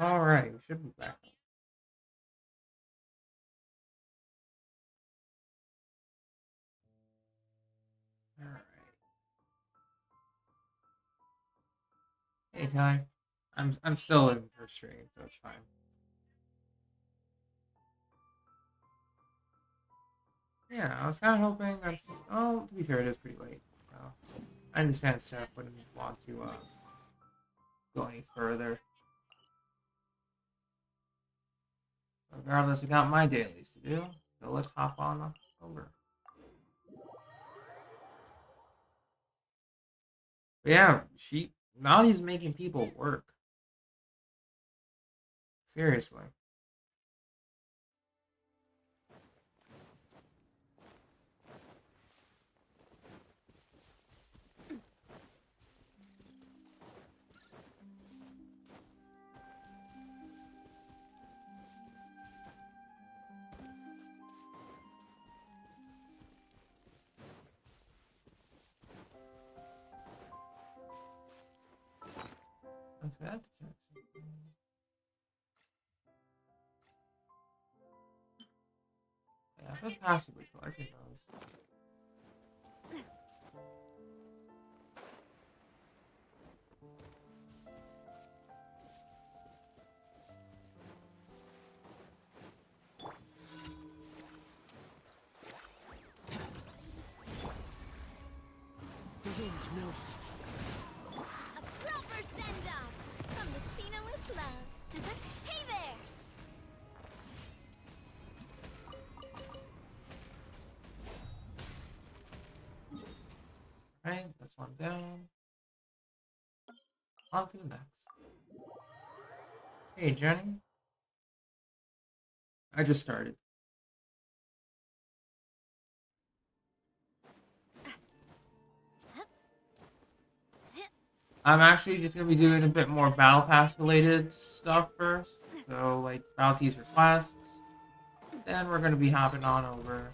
Alright, we should be back. Alright. Hey Ty. I'm still in her stream, so it's fine. Yeah, I was kinda hoping that's oh to be fair it is pretty late. So I understand Seth wouldn't want to go any further. Regardless, I got my dailies to do, so let's hop on over. But yeah, now he's making people work. Seriously. What's that? Yeah, I've been passively collecting those. The wind knows me. A proper send-off from the Spina with love. Hey there! Right, that's one down. On to the next. Hey, Jenny. I just started. I'm actually just gonna be doing a bit more battle pass related stuff first. So like bounties or quests. Then we're gonna be hopping on over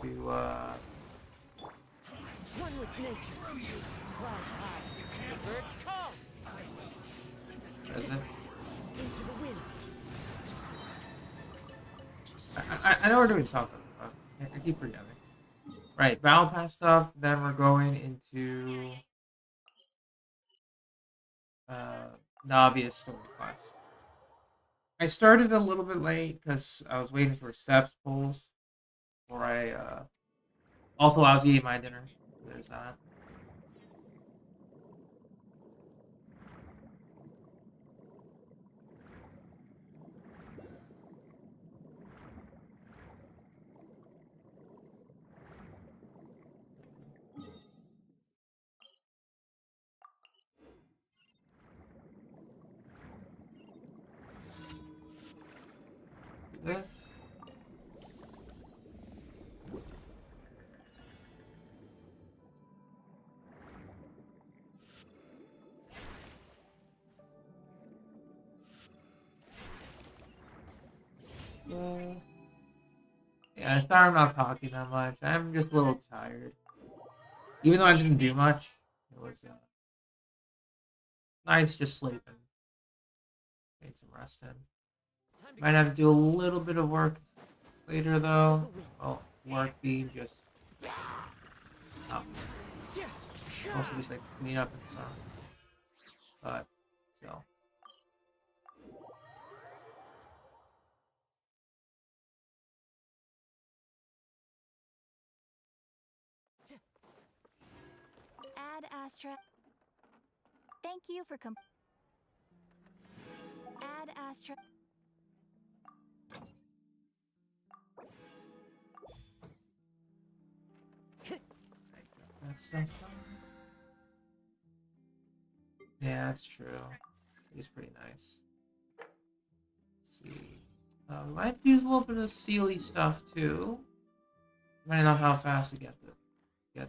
to One with nature. Clouds high. The birds call. what is it? Into the wind. I know we're doing something, but I keep forgetting. Right, battle pass stuff, then we're going into Navia story quest. I started a little bit late because I was waiting for Steph's pulls. Or also I was eating my dinner. There's that. Do this. Yeah. Yeah, sorry I'm not talking that much. I'm just a little tired. Even though I didn't do much, it was nice just sleeping. Need some rest in. Might have to do a little bit of work later though. Well, work being just mostly just like clean up and stuff. But still. Add Astra. Thank you for Add Astra. That stuff done. Yeah, that's true. It's pretty nice. Let's see. We might use a little bit of Sealy stuff too. Depending on how fast we get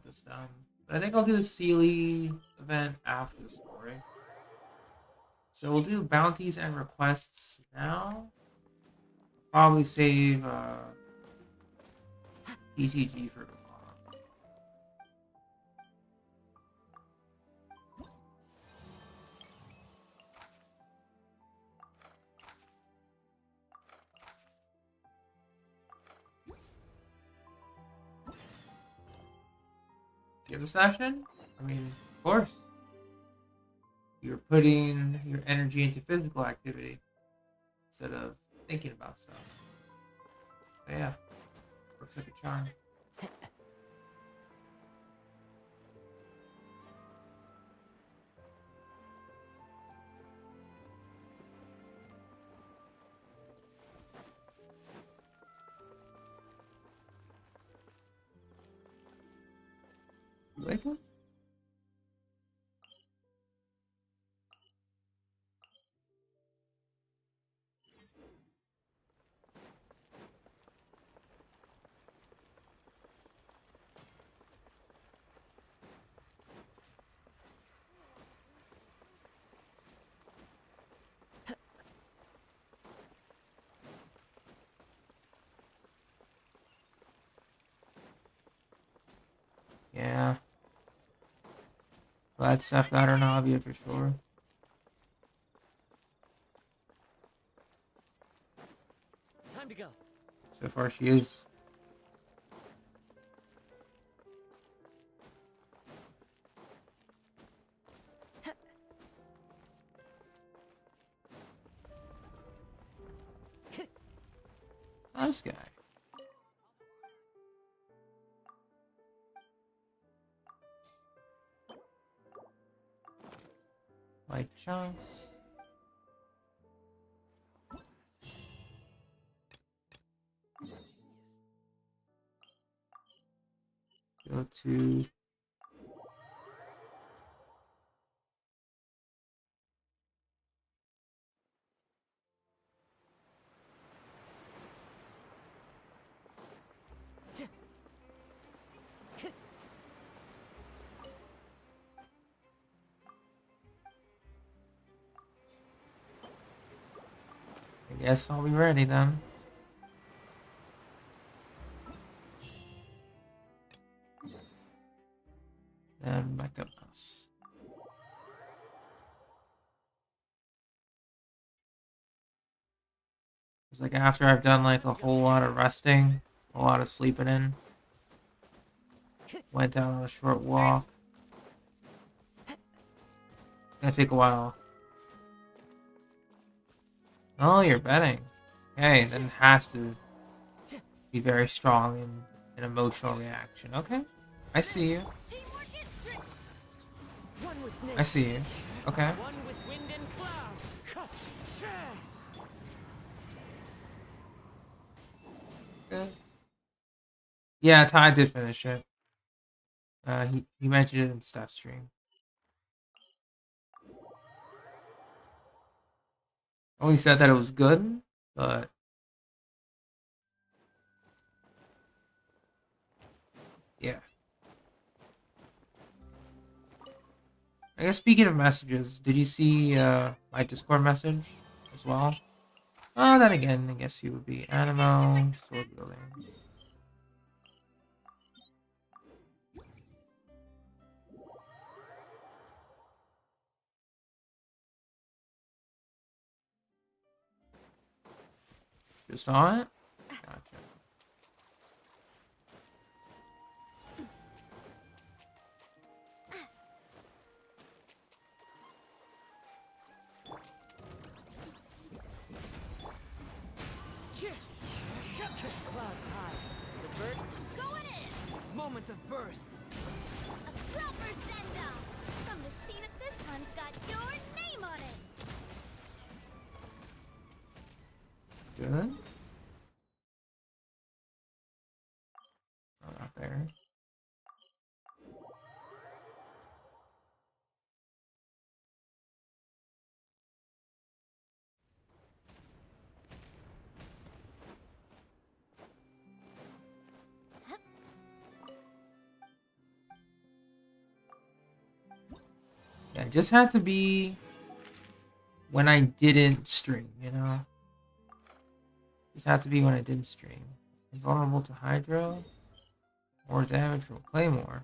this done. But I think I'll do the Sealy event after the story. So we'll do bounties and requests now. Probably save PTG for tomorrow. The other session? I mean, of course. You're putting your energy into physical activity instead of thinking about stuff. So yeah, looks like a charm. You like it? Yeah. Glad Steph got her Navia for sure. Time to go. So far she is. This guy. Like chunks. Go to I guess I'll be ready then. Then back up us. It's like after I've done like a whole lot of resting, a lot of sleeping in, went down on a short walk. Gonna take a while. Oh, you're betting. Okay, then it has to be very strong in an emotional reaction. Okay, I see you. Teamwork is tricky. One with I nature. see you. Okay. One with wind and cloud. Good. Yeah, Ty did finish it. He mentioned it in Steph's stream. Only said that it was good, but yeah. I guess speaking of messages, did you see my Discord message as well? Then again, I guess you would be Animo, sword building. You saw it? Gotcha. Clouds high. The bird. Going in. Moment of birth. A proper send-off. From the Stina, this one's got your name on it. Good. Oh, not there. Yeah, it just had to be when I didn't stream, you know? Just had to be when I didn't stream. Invulnerable to Hydro. More damage from Claymore.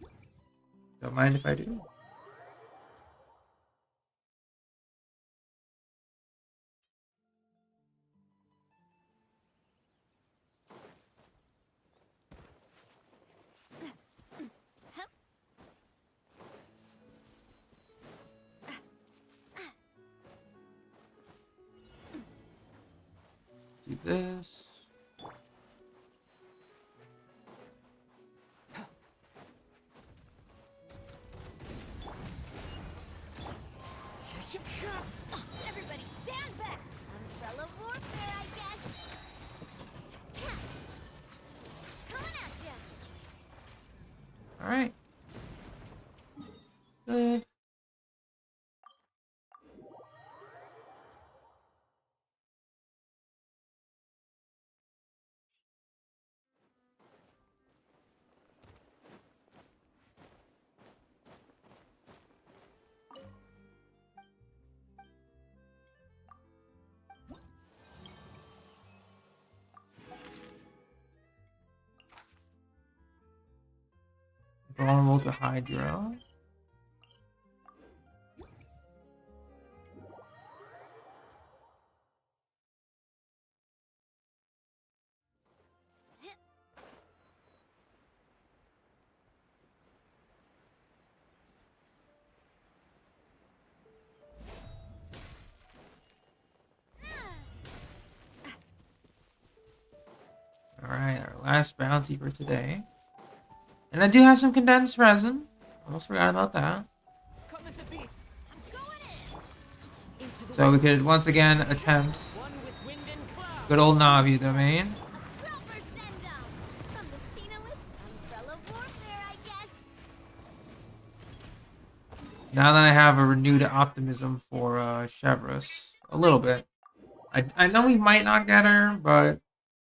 Don't mind if I do. this. Everybody stand back! Umbrella warfare, I guess! Cha! Coming at ya! Alright. Good. Vulnerable to Hydro. Alright, our last bounty for today. And I do have some condensed resin. Almost forgot about that. Coming to beat. I'm going in! Into the So we wind. could once again attempt One with wind and cloud. good old Navia domain. A proper send-down! From the Spina with umbrella warfare, I guess! Now that I have a renewed optimism for Chevrolet, a little bit. I know we might not get her, but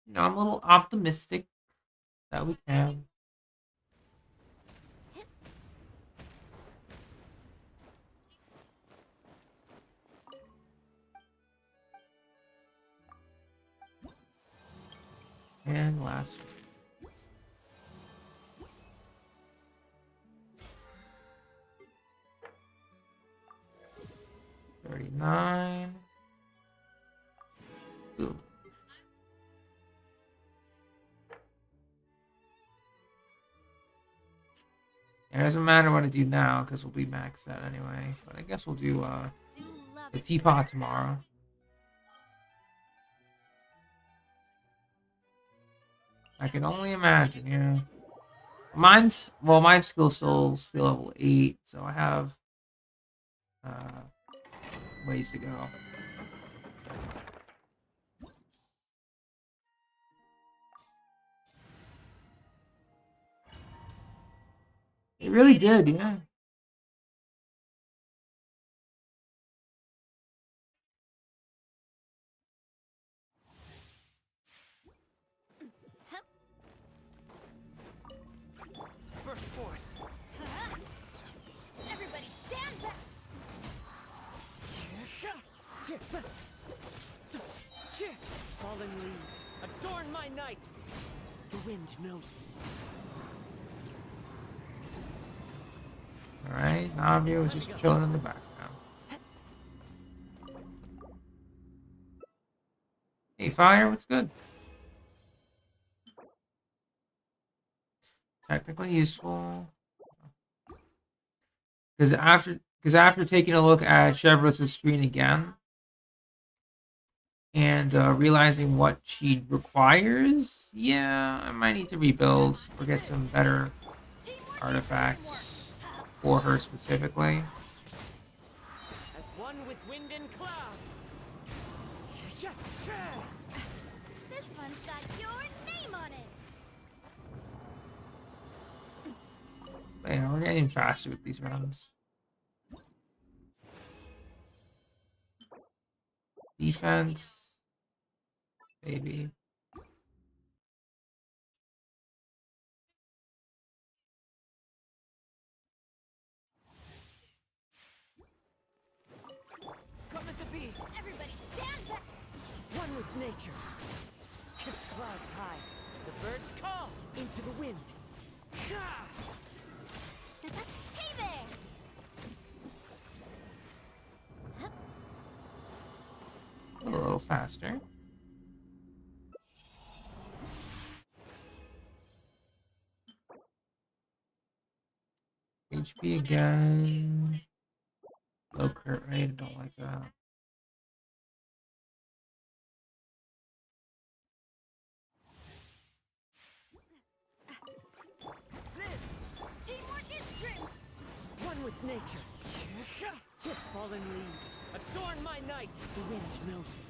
you know, I'm a little optimistic that we can. And last one. 39. Ooh. It doesn't matter what I do now because we'll be maxed out anyway. But I guess we'll do Do love the it. teapot tomorrow. I can only imagine, yeah. Mine's still level 8, so I have ways to go. It really did, yeah. Burst forth. Everybody stand back! Fallen leaves, adorn my night. The wind knows me. Alright, Navia was just chilling in the background. Hey, Fire, what's good? Technically useful. Because after taking a look at Chevrolet's screen again, and realizing what she requires, yeah, I might need to rebuild or get some better artifacts for her specifically. As one with wind and cloud. This one's got your name on it! But, yeah, we're getting faster with these rounds. Defense, maybe. Coming to be. Everybody stand back! One with nature. Keep clouds high. The birds call into the wind. Hey there! A little faster. HP again. Low crit rate, I don't like that. one with nature. Tip fallen leaves. Adorn my night. The wind knows me.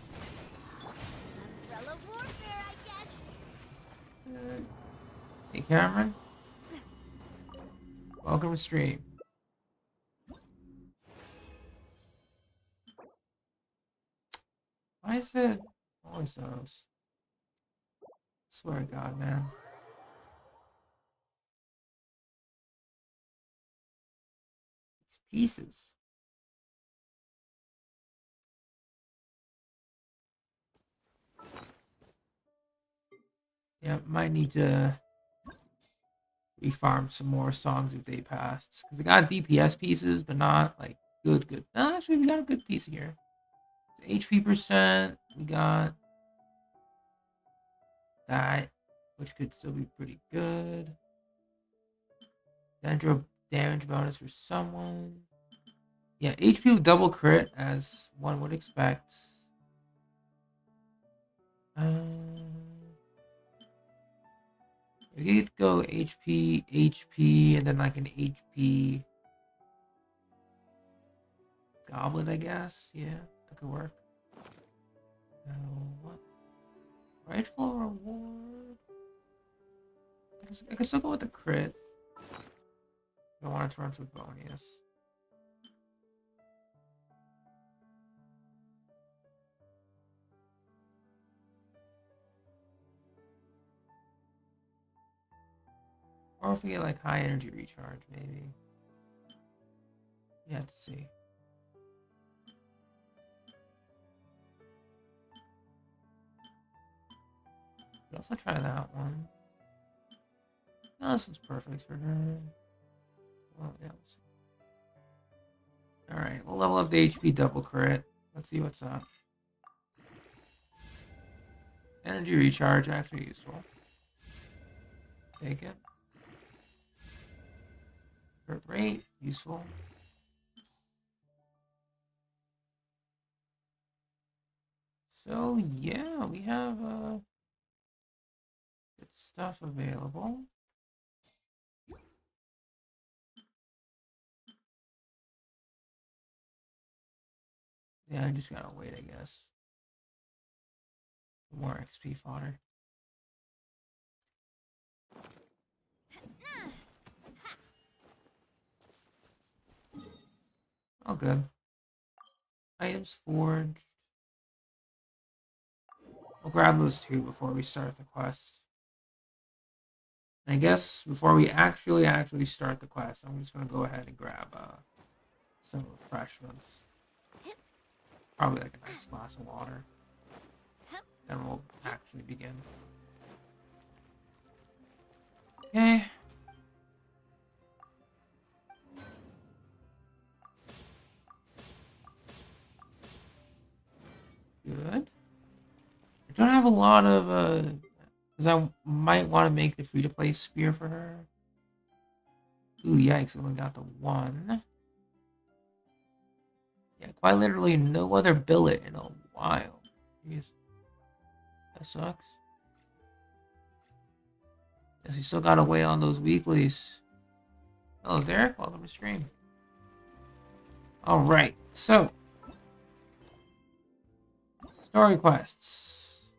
Umbrella warfare, I guess. Hey, Cameron. Welcome to stream. Why is it always those? Swear to God, man. These pieces. Yeah, might need to refarm some more songs of day past. Because I got DPS pieces, but not like good. No, actually, we got a good piece here. HP percent, we got that, which could still be pretty good. Dendro damage bonus for someone. Yeah, HP double crit as one would expect. We could go HP, and then like an HP goblet, I guess. Yeah, that could work. What? Rightful reward? I can still go with the crit. I want it to run for bonus. Or if we get like high energy recharge, maybe. You have to see. Could also try that one. No, this one's perfect for her. Well, yeah. Alright, we'll level up the HP double crit. Let's see what's up. Energy recharge, actually useful. Take it. Crit rate, useful. So yeah, we have good stuff available. Yeah, I just gotta wait, I guess. More XP fodder. Oh, good. Items forged. We'll grab those two before we start the quest. And I guess before we actually start the quest, I'm just gonna go ahead and grab some refreshments. Probably like a nice glass of water. Then we'll actually begin. Okay. Good. I don't have a lot of because I might want to make the free-to-play spear for her. Ooh, yikes, I only got the one. Yeah, quite literally no other billet in a while. Jeez. That sucks. Guess you still gotta wait on those weeklies. Hello, Derek. Welcome to stream. Alright, so. Story quests.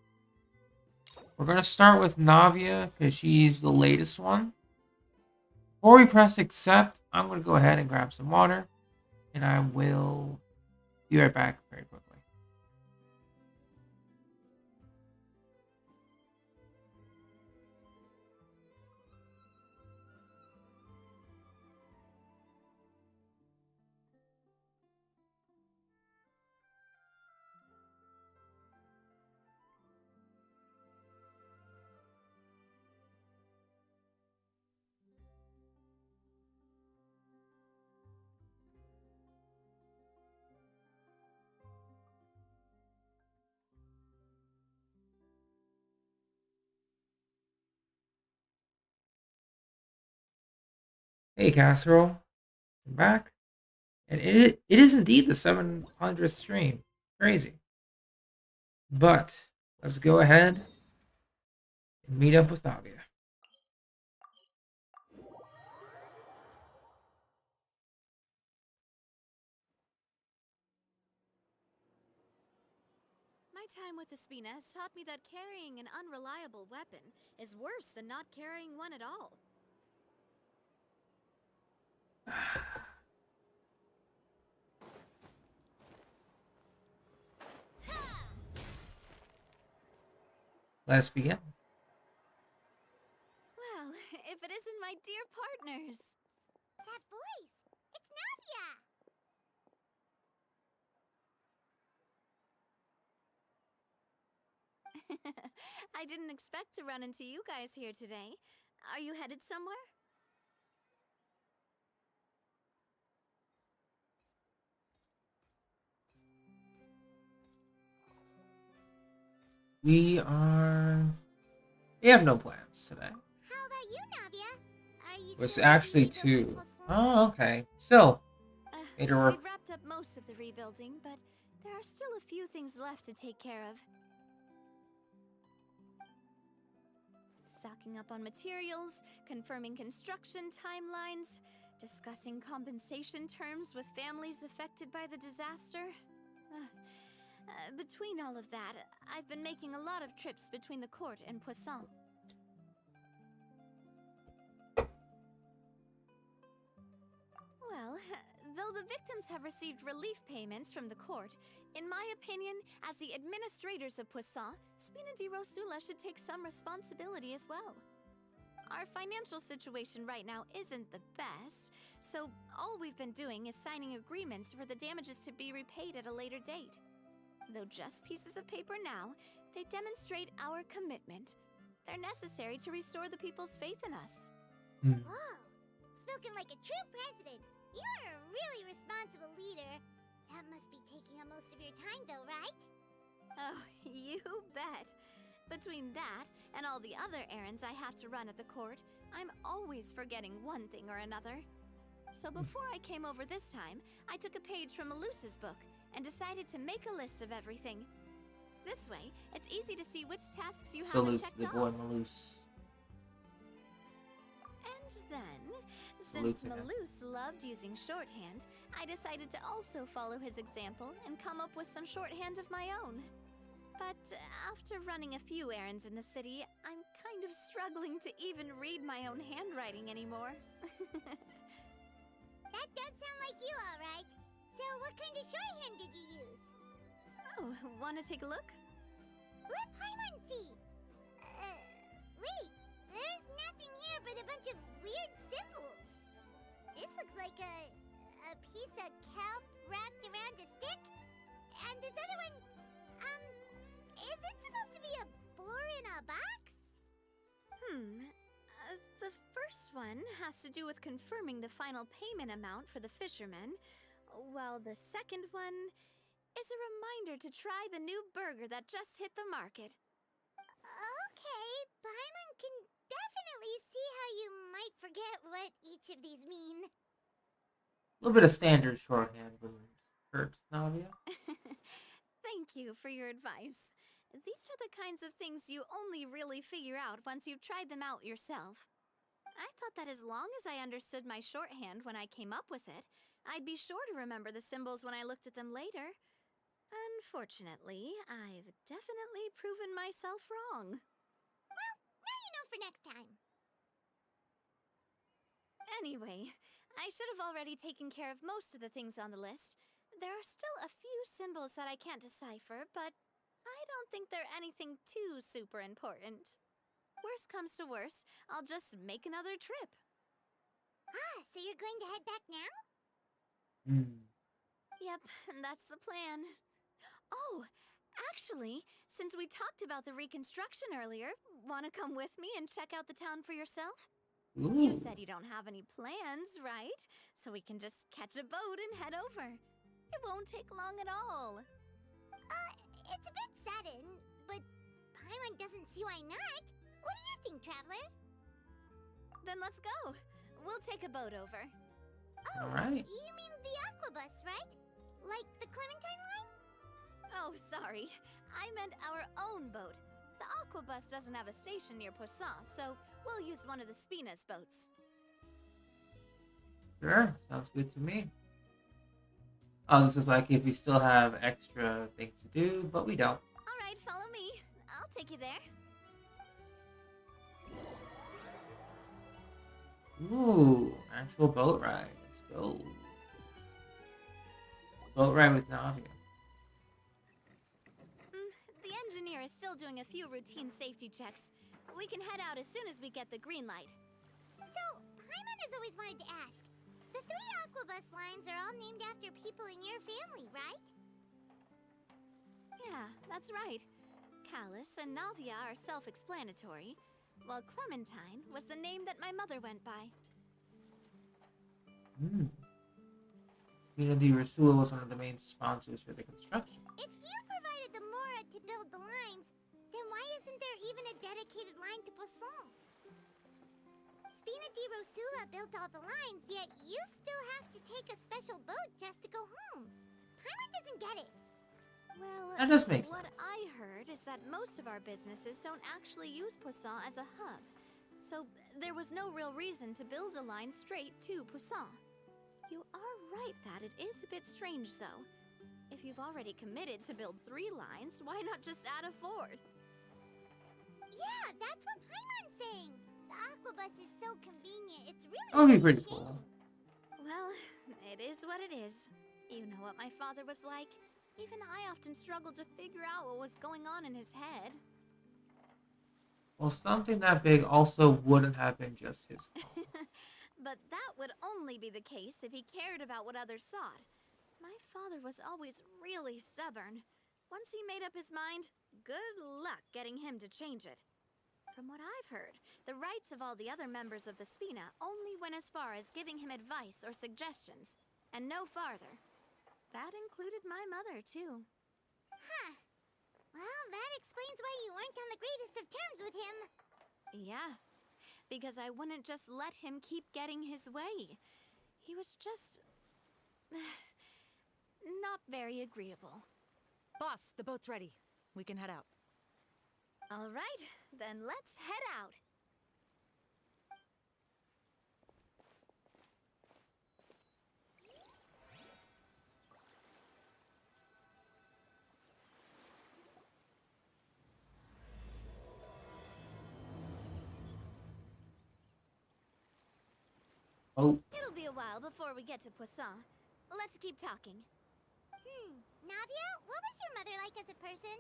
We're gonna start with Navia, because she's the latest one. Before we press accept, I'm gonna go ahead and grab some water. And I will be right back very quickly. Hey, Casserole. I'm back. And it is indeed the 700th stream. Crazy. But let's go ahead and meet up with Navia. with the Spina has taught me that carrying an unreliable weapon is worse than not carrying one at all. Let's begin. Well, if it isn't my dear partners. That voice! It's Navia! I didn't expect to run into you guys here today. Are you headed somewhere? We have no plans today. How about you, Navia? Are you It's still actually rebuilding 2. Plus 1? Oh, okay. Still. Made her work. We've wrapped up most of the rebuilding, but there are still a few things left to take care of. Stocking up on materials, confirming construction timelines, discussing compensation terms with families affected by the disaster. Between all of that, I've been making a lot of trips between the court and Poisson. Well, though the victims have received relief payments from the court, in my opinion, as the administrators of Poisson, Spina di Rosula should take some responsibility as well. Our financial situation right now isn't the best, so all we've been doing is signing agreements for the damages to be repaid at a later date. Though just pieces of paper now, they demonstrate our commitment. They're necessary to restore the people's faith in us. Whoa! Spoken like a true president. You're a really responsible leader. That must be taking up most of your time, though, right? Oh, you bet. Between that and all the other errands I have to run at the court, I'm always forgetting one thing or another. So before I came over this time, I took a page from Malus's book and decided to make a list of everything. This way, it's easy to see which tasks you haven't Salute checked the off. boy Malus. And then, Salute since to him. Malus loved using shorthand, I decided to also follow his example and come up with some shorthand of my own. But after running a few errands in the city, I'm kind of struggling to even read my own handwriting anymore. That does sound like you, all right. So what kind of shorthand did you use? Oh, wanna take a look? Let Paimon see. Wait. There's nothing here but a bunch of weird symbols. This looks like a piece of kelp wrapped around a stick. And this other one, is it supposed to be a boar in a box? The first one has to do with confirming the final payment amount for the fishermen, while the second one is a reminder to try the new burger that just hit the market. Okay, Paimon can definitely see how you might forget what each of these mean. A little bit of standard shorthand wouldn't hurt, Navia. Thank you for your advice. These are the kinds of things you only really figure out once you've tried them out yourself. I thought that as long as I understood my shorthand when I came up with it, I'd be sure to remember the symbols when I looked at them later. Unfortunately, I've definitely proven myself wrong. Well, now you know for next time. Anyway, I should have already taken care of most of the things on the list. There are still a few symbols that I can't decipher, but I don't think they're anything too super important. Worst comes to worst, I'll just make another trip. So you're going to head back now? Yep, that's the plan. Oh, actually, since we talked about the reconstruction earlier, wanna come with me and check out the town for yourself? Ooh. You said you don't have any plans, right? So we can just catch a boat and head over. It won't take long at all. It's a bit sudden, but Paimon doesn't see why not. What do you think, Traveler? Then let's go. We'll take a boat over. Oh, Alright. you mean the Aquabus, right? Like the Clementine line? Oh, sorry. I meant our own boat. The Aquabus doesn't have a station near Poisson, so we'll use one of the Spina's boats. Sure, sounds good to me. Oh, this is like if we still have extra things to do, but we don't. All right, follow take you there. Ooh, actual boat ride. Let's go. Boat ride with Navia. The engineer is still doing a few routine safety checks. We can head out as soon as we get the green light. So, Paimon has always wanted to ask. The 3 Aquabus lines are all named after people in your family, right? Yeah, that's right. Callus and Navia are self-explanatory, while Clementine was the name that my mother went by. Spina di Rosula was one of the main sponsors for the construction. If you provided the Mora to build the lines, then why isn't there even a dedicated line to Poisson? Spina di Rosula built all the lines, yet you still have to take a special boat just to go home. Paimon doesn't get it. Well, That does make what sense. I heard is that most of our businesses don't actually use Poisson as a hub. So there was no real reason to build a line straight to Poisson. You are right that it is a bit strange, though. If you've already committed to build 3 lines, why not just add a 4th? Yeah, that's what Paimon's saying. The Aquabus is so convenient, it's really That would be a pretty shame. cool. Well, it is what it is. You know what my father was like. Even I often struggled to figure out what was going on in his head. Well, something that big also wouldn't have been just his fault. But that would only be the case if he cared about what others thought. My father was always really stubborn. Once he made up his mind, good luck getting him to change it. From what I've heard, the rights of all the other members of the Spina only went as far as giving him advice or suggestions, and no farther. That included my mother, too. Huh. Well, that explains why you weren't on the greatest of terms with him. Yeah, because I wouldn't just let him keep getting his way. He was just... not very agreeable. Boss, the boat's ready. We can head out. All right, then let's head out. Oh, It'll be a while before we get to Poisson. Let's keep talking. Navia, what was your mother like as a person?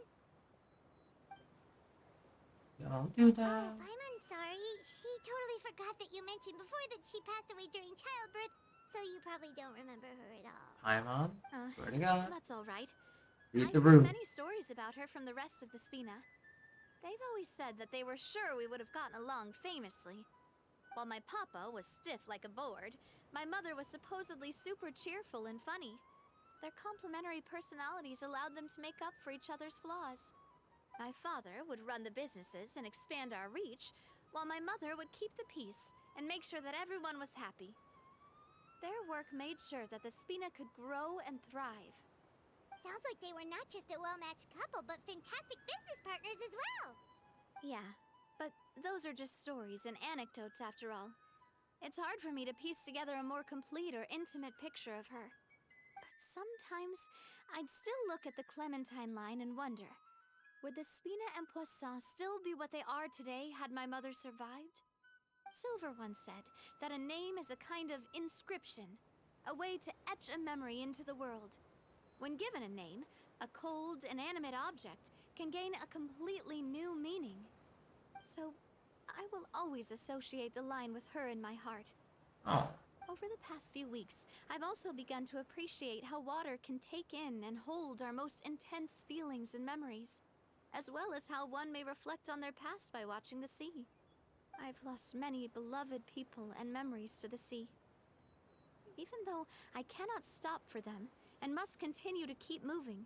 don't do Oh, that. Paimon, sorry. She totally forgot that you mentioned before that she passed away during childbirth, so you probably don't remember her at all. Paimon, Uh, swear to God. That's all right. Read I've the heard room. many stories about her from the rest of the Spina. They've always said that they were sure we would have gotten along famously. While my papa was stiff like a board, my mother was supposedly super cheerful and funny. Their complementary personalities allowed them to make up for each other's flaws. My father would run the businesses and expand our reach, while my mother would keep the peace and make sure that everyone was happy. Their work made sure that the Spina could grow and thrive. Sounds like they were not just a well-matched couple, but fantastic business partners as well. Yeah, but those are just stories and anecdotes after all. It's hard for me to piece together a more complete or intimate picture of her. But sometimes, I'd still look at the Clementine line and wonder, would the Spina and Poisson still be what they are today had my mother survived? Silver once said that a name is a kind of inscription, a way to etch a memory into the world. When given a name, a cold, inanimate object can gain a completely new meaning. So, I will always associate the line with her in my heart. Oh, Over the past few weeks, I've also begun to appreciate how water can take in and hold our most intense feelings and memories, as well as how one may reflect on their past by watching the sea. I've lost many beloved people and memories to the sea. Even though I cannot stop for them and must continue to keep moving,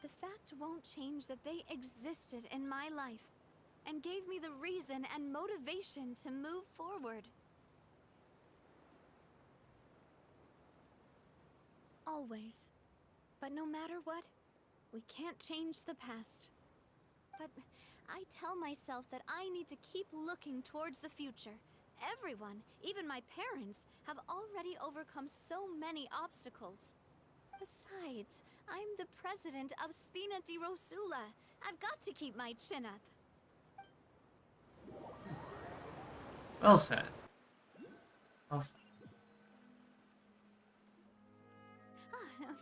the fact won't change that they existed in my life and gave me the reason and motivation to move forward. Always. But no matter what, we can't change the past. But I tell myself that I need to keep looking towards the future. Everyone, even my parents, have already overcome so many obstacles. Besides, I'm the president of Spina di Rosula. I've got to keep my chin up. Well said. Well said.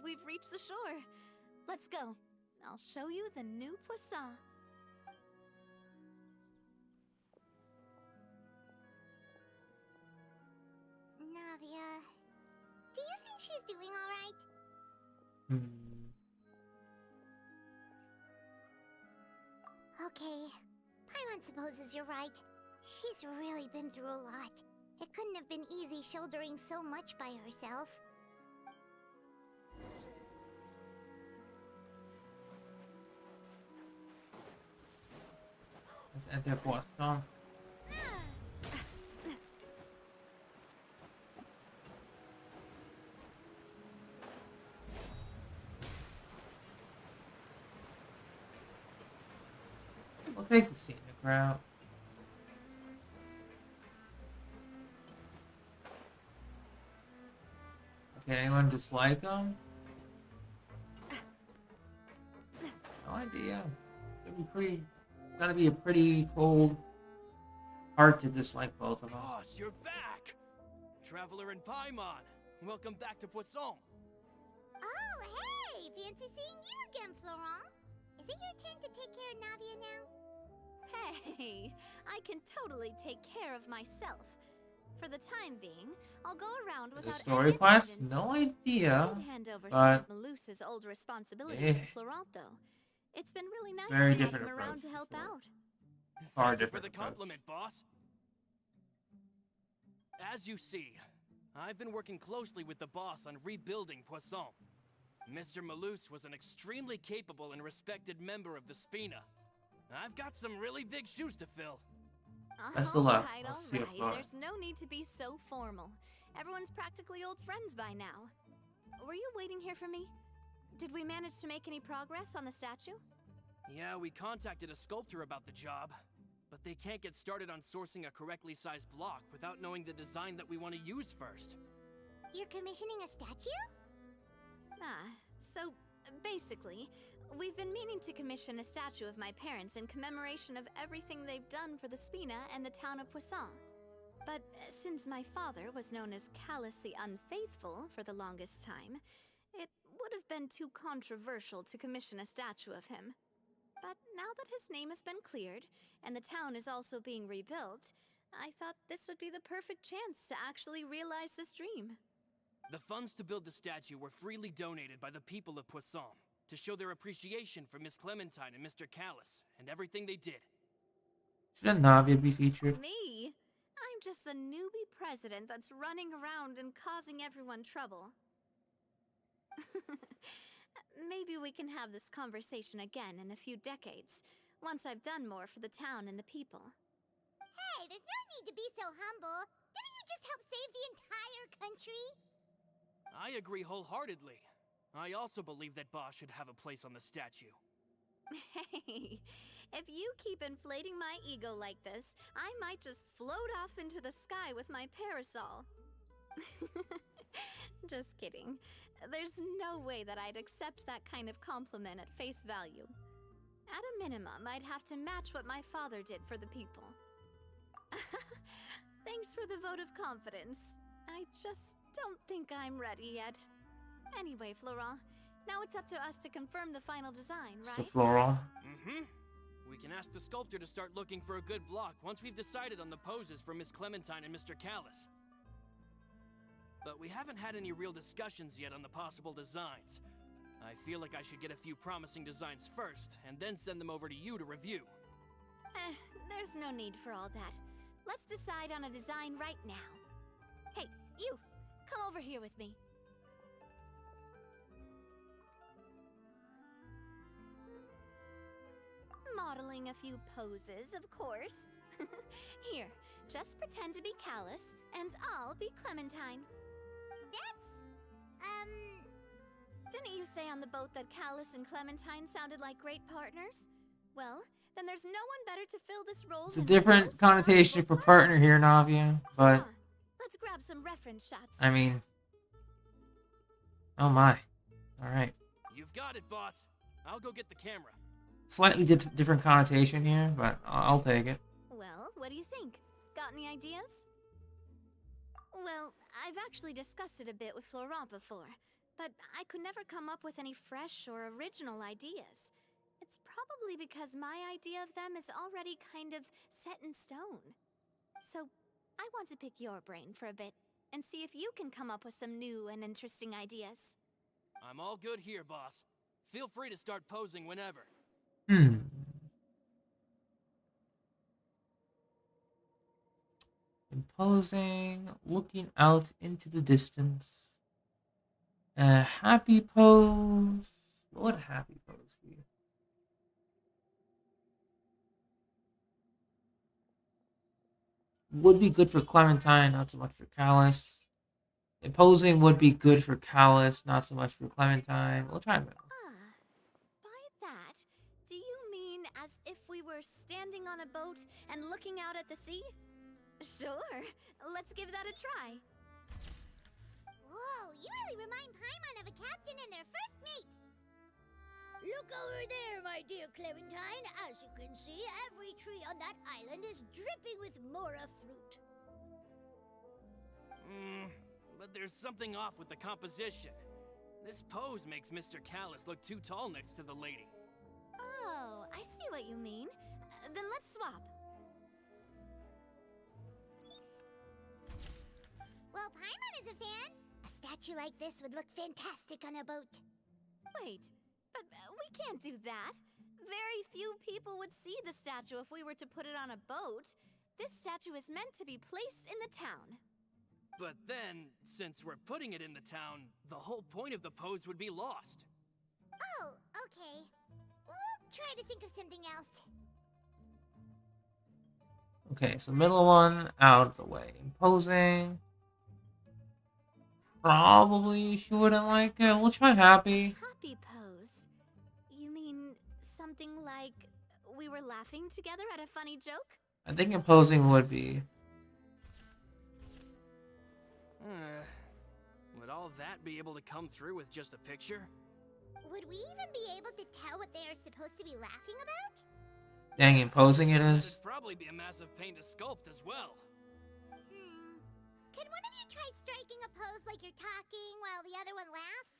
We've reached the shore. Let's go. I'll show you the new Poisson. Navia, do you think she's doing alright? Okay, Paimon supposes you're right. She's really been through a lot. It couldn't have been easy shouldering so much by herself. Let's enter Poisson. We'll take the scenic route. Okay, anyone dislike them? No idea. Gotta be a pretty cold heart to dislike both of them. Boss, you're back! Traveler and Paimon, welcome back to Poisson. Oh, hey! Fancy seeing you again, Florent. Is it your turn to take care of Navia now? Hey, I can totally take care of myself. For the time being, I'll go around The without story any quest? attendance. No I idea. did hand over but- some of Malus's old responsibilities to Eh. Florent, though. It's been really nice Very to have different him around approach to to help Florent. out. Far Thank you for different the approach. compliment, boss. As you see, I've been working closely with the boss on rebuilding Poisson. Mr. Malus was an extremely capable and respected member of the Spina. I've got some really big shoes to fill. Best of luck. Alright, I'll see you alright. far. There's no need to be so formal. Everyone's practically old friends by now. Were you waiting here for me? Did we manage to make any progress on the statue? Yeah, we contacted a sculptor about the job, but they can't get started on sourcing a correctly sized block without knowing the design that we want to use first. You're commissioning a statue? So basically, we've been meaning to commission a statue of my parents in commemoration of everything they've done for the Spina and the town of Poisson. But since my father was known as Callus the Unfaithful for the longest time, it would have been too controversial to commission a statue of him. But now that his name has been cleared, and the town is also being rebuilt, I thought this would be the perfect chance to actually realize this dream. The funds to build the statue were freely donated by the people of Poisson to show their appreciation for Miss Clementine and Mr. Callus and everything they did. Shouldn't Navia be featured? Me? I'm just the newbie president that's running around and causing everyone trouble. Maybe we can have this conversation again in a few decades, once I've done more for the town and the people. Hey, there's no need to be so humble. Didn't you just help save the entire country? I agree wholeheartedly. I also believe that Boss should have a place on the statue. Hey, if you keep inflating my ego like this, I might just float off into the sky with my parasol. Just kidding. There's no way that I'd accept that kind of compliment at face value. At a minimum, I'd have to match what my father did for the people. Thanks for the vote of confidence. I just don't think I'm ready yet. Anyway, Florent, now it's up to us to confirm the final design, Mr. right? Floral. Mm-hmm. We can ask the sculptor to start looking for a good block once we've decided on the poses for Miss Clementine and Mr. Callus. But we haven't had any real discussions yet on the possible designs. I feel like I should get a few promising designs first, and then send them over to you to review. There's no need for all that. Let's decide on a design right now. Hey, you! Come over here with me. Modeling a few poses, of course. Here, just pretend to be Callus, and I'll be Clementine. Didn't you say on the boat that Callus and Clementine sounded like great partners? Well, then there's no one better to fill this role. It's a than different most connotation for valuable partner here, Navia, but Come on, let's grab some reference shots. I mean, oh my. All right, You've got it, boss. I'll go get the camera. slightly different connotation here, but I'll take it. Well, what do you think? Got any ideas? Well, I've actually discussed it a bit with Florent before, but I could never come up with any fresh or original ideas. It's probably because my idea of them is already kind of set in stone. So, I want to pick your brain for a bit and see if you can come up with some new and interesting ideas. I'm all good here, boss. Feel free to start posing whenever. Imposing, looking out into the distance. A happy pose. What would a happy pose be? Would be good for Clementine, not so much for Callus. Imposing would be good for Callus, not so much for Clementine. We'll try it. By that, do you mean as if we were standing on a boat and looking out at the sea? Sure, let's give that a try. Whoa, you really remind Paimon of a captain and their first mate. Look over there, my dear Clementine. As you can see, every tree on that island is dripping with mora fruit. But there's something off with the composition. This pose makes Mr. Callus look too tall next to the lady. Oh, I see what you mean. Then let's swap. Well, Paimon is a fan. A statue like this would look fantastic on a boat. Wait, but we can't do that. Very few people would see the statue if we were to put it on a boat. This statue is meant to be placed in the town. But then, since we're putting it in the town, the whole point of the pose would be lost. Oh, okay. We'll try to think of something else. Okay, so middle one out of the way. Imposing. Probably she wouldn't like it. We'll try happy. Happy pose? You mean something like we were laughing together at a funny joke? I think imposing would be. Would all that be able to come through with just a picture? Would we even be able to tell what they are supposed to be laughing about? Dang, imposing it is. It'd probably be a massive pain to sculpt as well. Can one of you try striking a pose like you're talking while the other one laughs?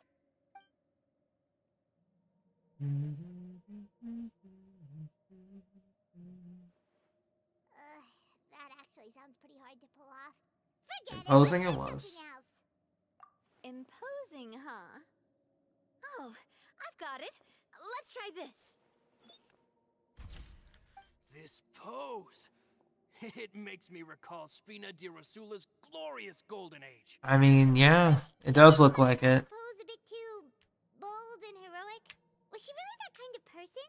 That actually sounds pretty hard to pull off. Forget Imposing it. it Let's try was. something else. Imposing, huh? Oh, I've got it. Let's try this. This pose! It makes me recall Spina di Rosula's glorious golden age. I mean, yeah, it does look like it. Pose a bit too bold and heroic. Was she really that kind of person?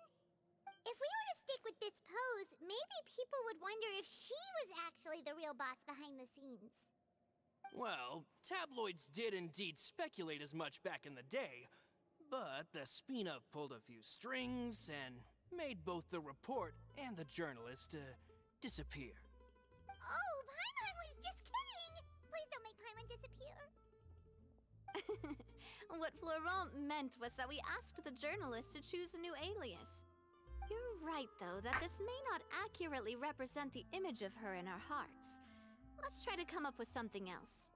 If we were to stick with this pose, maybe people would wonder if she was actually the real boss behind the scenes. Well, tabloids did indeed speculate as much back in the day, but the Spina pulled a few strings and made both the report and the journalist disappear. Oh, Paimon was just kidding! Please don't make Paimon disappear. What Florent meant was that we asked the journalist to choose a new alias. You're right, though, that this may not accurately represent the image of her in our hearts. Let's try to come up with something else.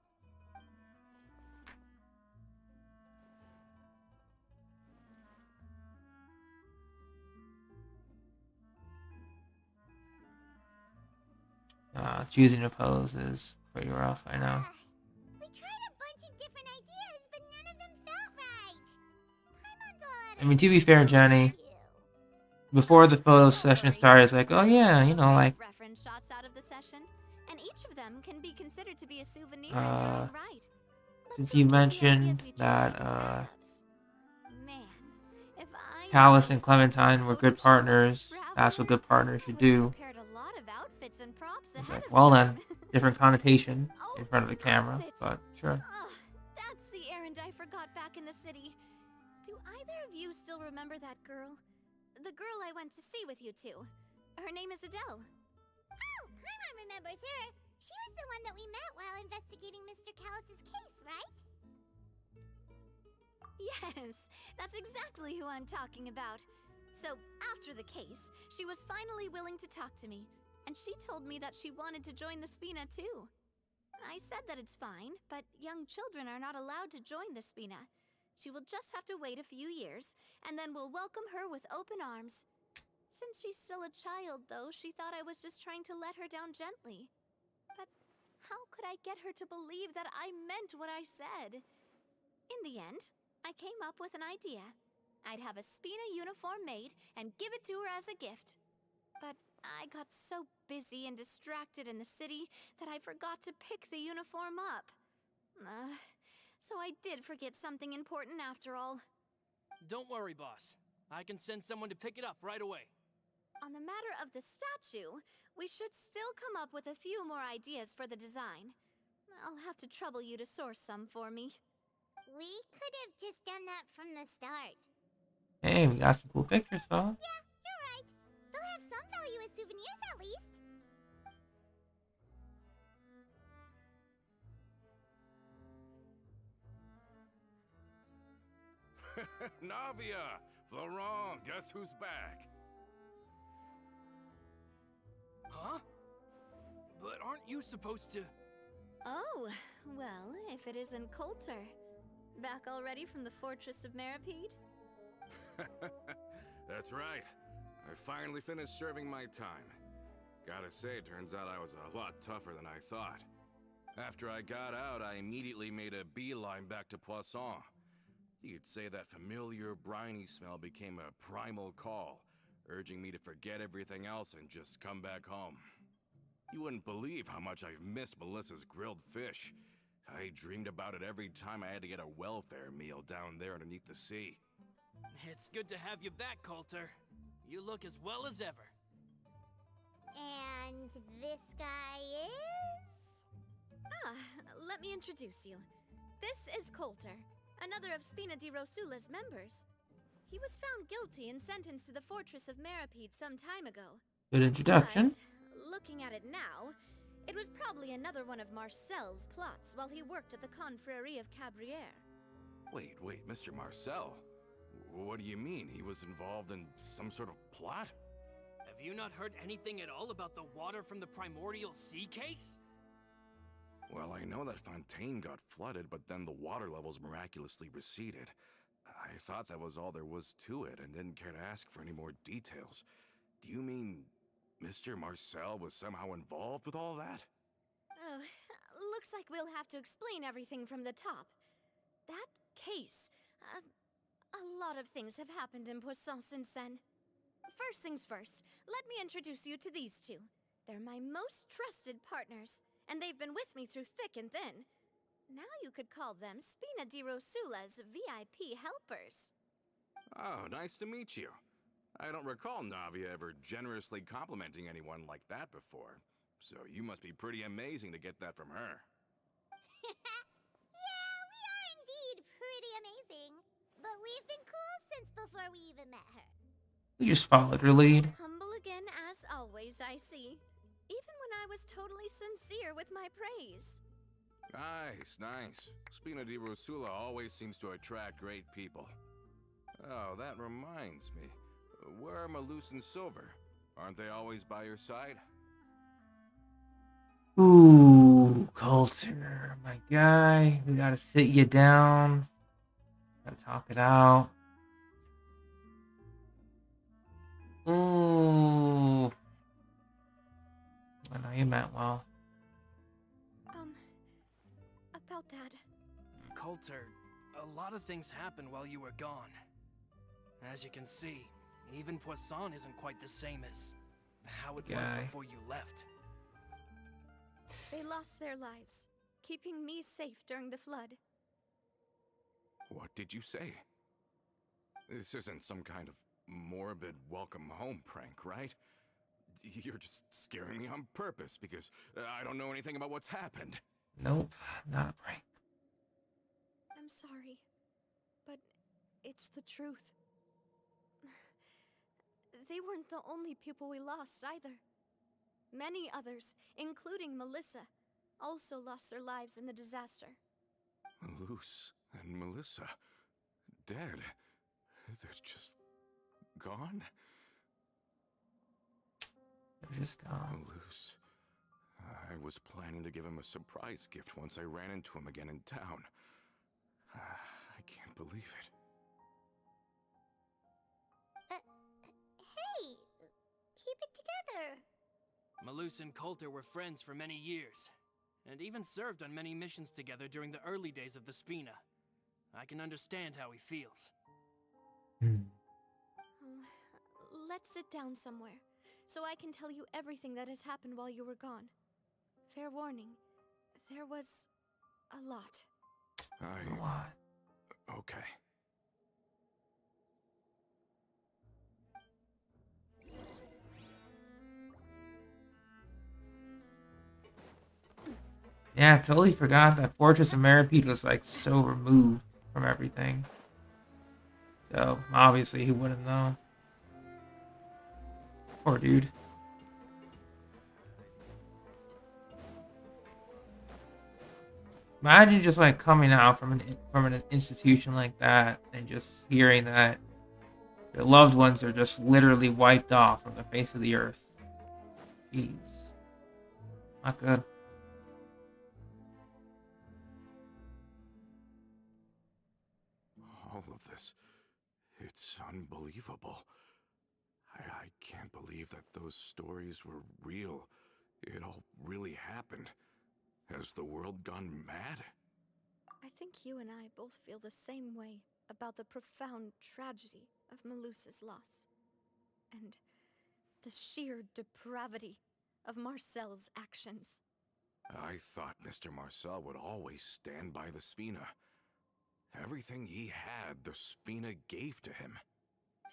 Choosing a pose is pretty rough, I know. We tried a bunch of different ideas, but none of them felt right. Paimon's all out of I mean, to be fair, Jenny, before the photo session started, it's like, oh yeah, you know, like, reference shots out of the session, and each of them can be considered to be a souvenir in their own right. Let's since just you keep the mentioned ideas we try that, as backups. Man, if I Callus knew and Clementine were good Photoshop partners, travel, that's what good partners I should would have do. prepared a lot of outfits and props It's ahead like, of well time. then, different connotation in front of the camera, Outfits. but sure. Oh, that's the errand I forgot back in the city. Do either of you still remember that girl? The girl I went to see with you two. Her name is Adele. Oh, Paimon remembers her. She was the one that we met while investigating Mr. Callus's case, right? Yes, that's exactly who I'm talking about. So, after the case, she was finally willing to talk to me. and she told me that she wanted to join the Spina too. I said that it's fine, but young children are not allowed to join the Spina. She will just have to wait a few years, and then we'll welcome her with open arms. Since she's still a child, though, she thought I was just trying to let her down gently. But how could I get her to believe that I meant what I said? In the end, I came up with an idea. I'd have a Spina uniform made and give it to her as a gift. But I got so busy and distracted in the city that I forgot to pick the uniform up. So I did forget something important after all. Don't worry, boss. I can send someone to pick it up right away. On the matter of the statue, we should still come up with a few more ideas for the design. I'll have to trouble you to source some for me. We could have just done that from the start. Hey, we got some cool pictures, though. Yeah, you're right. They'll have some value as souvenirs at least. Navia! Florent, guess who's back? Huh? But aren't you supposed to... Oh, well, if it isn't Coulter. Back already from the Fortress of Meripede? That's right. I finally finished serving my time. Gotta say, it turns out I was a lot tougher than I thought. After I got out, I immediately made a beeline back to Poisson. You could say that familiar, briny smell became a primal call, urging me to forget everything else and just come back home. You wouldn't believe how much I've missed Melissa's grilled fish. I dreamed about it every time I had to get a welfare meal down there underneath the sea. It's good to have you back, Coulter. You look as well as ever. And this guy is... Let me introduce you. This is Coulter, another of Spina di Rosula's members. He was found guilty and sentenced to the Fortress of Meripede some time ago. Good introduction. But, looking at it now, it was probably another one of Marcel's plots while he worked at the Confrérie of Cabrières. Wait, Mr. Marcel? What do you mean? He was involved in some sort of plot? Have you not heard anything at all about the water from the primordial sea case? Well, I know that Fontaine got flooded, but then the water levels miraculously receded. I thought that was all there was to it and didn't care to ask for any more details. Do you mean Mr. Marcel was somehow involved with all that? Oh, looks like we'll have to explain everything from the top. That case, a lot of things have happened in Poisson since then. First things first, let me introduce you to these two. They're my most trusted partners, and they've been with me through thick and thin. Now you could call them Spina di Rosula's VIP helpers. Oh, nice to meet you. I don't recall Navia ever generously complimenting anyone like that before, so you must be pretty amazing to get that from her. Yeah, we are indeed pretty amazing. But we've been cool since before we even met her. We just followed her lead. Humble again as always, I see. Even when I was totally sincere with my praise. Nice. Spina di Rosula always seems to attract great people. Oh, that reminds me. Where are Malus and Silver? Aren't they always by your side? Ooh, Coulter, my guy. We gotta sit you down. Gotta talk it out. Ooh. I know you meant well. About that. Coulter, a lot of things happened while you were gone. As you can see, even Poisson isn't quite the same as how it was before you left. They lost their lives, keeping me safe during the flood. What did you say? This isn't some kind of morbid welcome home prank, right? You're just scaring me on purpose because I don't know anything about what's happened. Nope, not a prank. I'm sorry, but it's the truth. They weren't the only people we lost either. Many others, including Melissa, also lost their lives in the disaster. Malus and Melissa, dead. They're just gone? They're just gone. Loose. I was planning to give him a surprise gift once I ran into him again in town. I can't believe it. Hey! Keep it together! Malus and Coulter were friends for many years, and even served on many missions together during the early days of the Spina. I can understand how he feels. Let's sit down somewhere, so I can tell you everything that has happened while you were gone. Fair warning, there was a lot. A lot. Okay. Yeah, I totally forgot that Fortress of Meripede was like so removed from everything. So obviously he wouldn't know. Poor dude. Imagine just like coming out from an institution like that and just hearing that your loved ones are just literally wiped off from the face of the earth. Jeez. Not good. All of this, it's unbelievable. I can't believe that those stories were real. It all really happened. Has the world gone mad? I think you and I both feel the same way about the profound tragedy of Malus's loss. And the sheer depravity of Marcel's actions. I thought Mr. Marcel would always stand by the Spina. Everything he had, the Spina gave to him.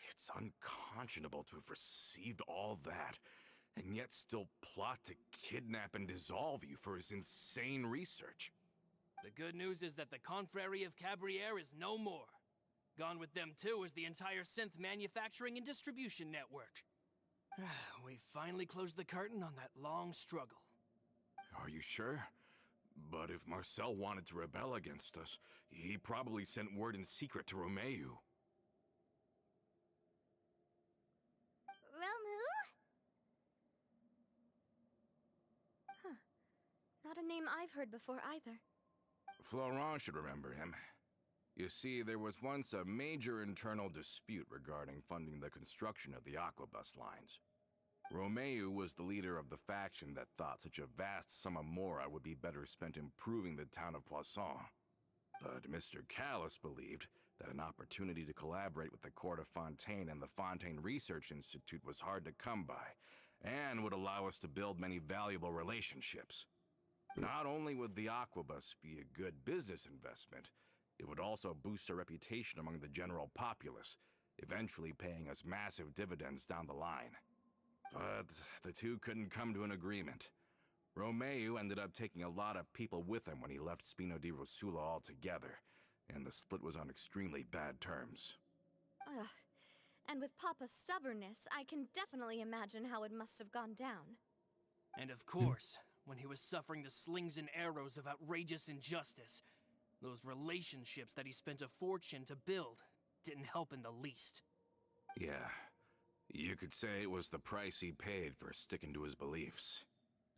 It's unconscionable to have received all that, and yet still plot to kidnap and dissolve you for his insane research. The good news is that the Confrérie of Cabriere is no more. Gone with them too is the entire synth manufacturing and distribution network. We finally closed the curtain on that long struggle. Are you sure? But if Marcel wanted to rebel against us, he probably sent word in secret to Romeu. Romu? Huh. Not a name I've heard before either. Florent should remember him. You see, there was once a major internal dispute regarding funding the construction of the Aquabus lines. Romeu was the leader of the faction that thought such a vast sum of mora would be better spent improving the town of Poisson. But Mr. Callis believed that an opportunity to collaborate with the court of Fontaine and the Fontaine Research Institute was hard to come by, and would allow us to build many valuable relationships. Not only would the Aquabus be a good business investment, it would also boost our reputation among the general populace, eventually paying us massive dividends down the line. But the two couldn't come to an agreement. Romeu ended up taking a lot of people with him when he left Spino di Rosula altogether, and the split was on extremely bad terms. Ugh. And with Papa's stubbornness, I can definitely imagine how it must have gone down. And of course, when he was suffering the slings and arrows of outrageous injustice, those relationships that he spent a fortune to build didn't help in the least. Yeah, you could say it was the price he paid for sticking to his beliefs.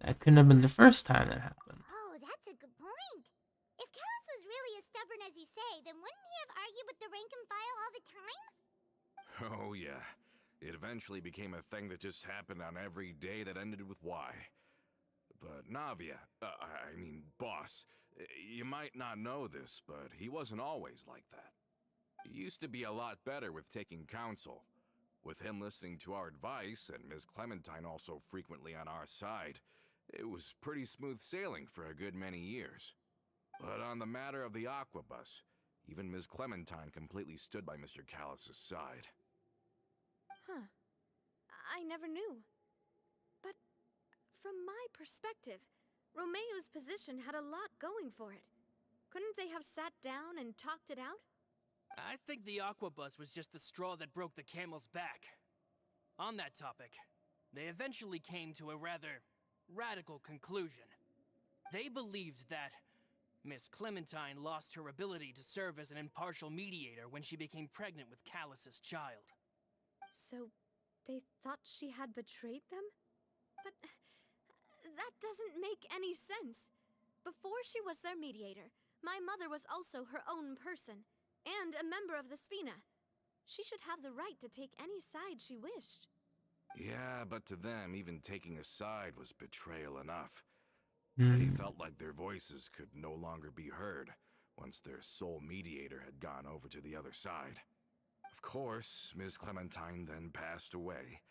That couldn't have been the first time that happened. Oh, that's a good point. If Callis was really as stubborn as you say, then wouldn't he have argued with the rank and file all the time? Oh yeah, it eventually became a thing that just happened on every day that ended with Y. But Navia, boss, you might not know this, but he wasn't always like that. He used to be a lot better with taking counsel. With him listening to our advice, and Ms. Clementine also frequently on our side, it was pretty smooth sailing for a good many years. But on the matter of the Aquabus, even Ms. Clementine completely stood by Mr. Callis' side. Huh. I never knew. But from my perspective, Romeu's position had a lot going for it. Couldn't they have sat down and talked it out? I think the Aquabus was just the straw that broke the camel's back. On that topic, they eventually came to a rather radical conclusion. They believed that Miss Clementine lost her ability to serve as an impartial mediator when she became pregnant with Callus's child. So, they thought she had betrayed them? But that doesn't make any sense. Before she was their mediator, my mother was also her own person, and a member of the Spina. She should have the right to take any side she wished. Yeah, but to them, even taking a side was betrayal enough. They felt like their voices could no longer be heard once their sole mediator had gone over to the other side. Of course, Ms. Clementine then passed away,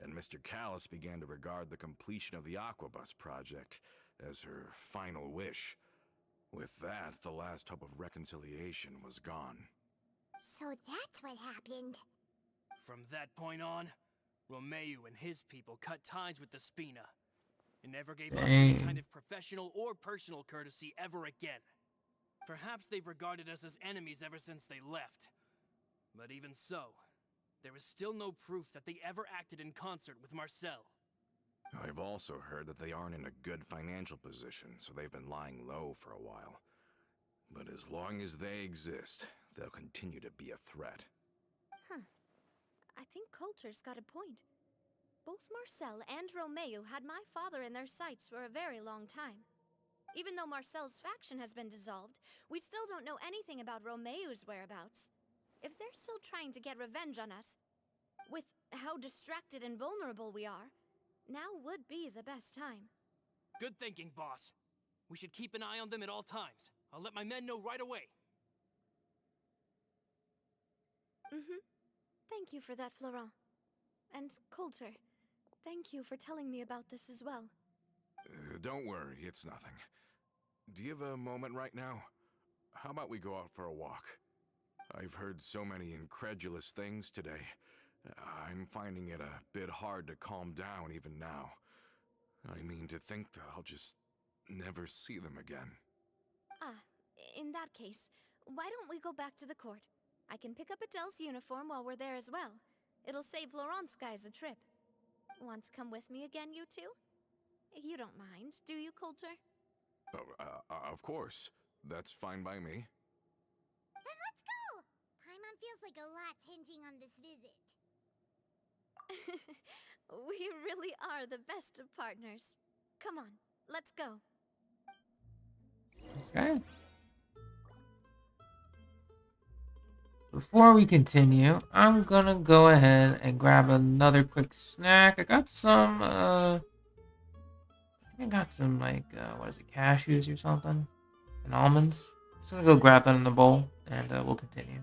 and Mr. Callis began to regard the completion of the Aquabus project as her final wish. With that, the last hope of reconciliation was gone. So that's what happened. From that point on, Romeu and his people cut ties with the Spina, and never gave us any kind of professional or personal courtesy ever again. Perhaps they've regarded us as enemies ever since they left. But even so, there is still no proof that they ever acted in concert with Marcel. I've also heard that they aren't in a good financial position, so they've been lying low for a while. But as long as they exist, they'll continue to be a threat. I think Coulter's got a point. Both Marcel and Romeu had my father in their sights for a very long time. Even though Marcel's faction has been dissolved, we still don't know anything about Romeu's whereabouts. If they're still trying to get revenge on us, with how distracted and vulnerable we are, now would be the best time. Good thinking, boss. We should keep an eye on them at all times. I'll let my men know right away. Thank you for that, Florent. And Coulter, thank you for telling me about this as well. Don't worry, it's nothing. Do you have a moment right now? How about we go out for a walk? I've heard so many incredulous things today. I'm finding it a bit hard to calm down even now. I mean, to think that I'll just never see them again. In that case, why don't we go back to the court? I can pick up Adele's uniform while we're there as well. It'll save Laurent's guys a trip. Want to come with me again, you two? You don't mind, do you, Coulter? Of course. That's fine by me. Then let's go! Paimon feels like a lot's hinging on this visit. We really are the best of partners. Come on, let's go. Okay. Before we continue, I'm gonna go ahead and grab another quick snack. I got some, I think I got some, like, what is it, cashews or something? And almonds. Just gonna go grab that in the bowl, and we'll continue.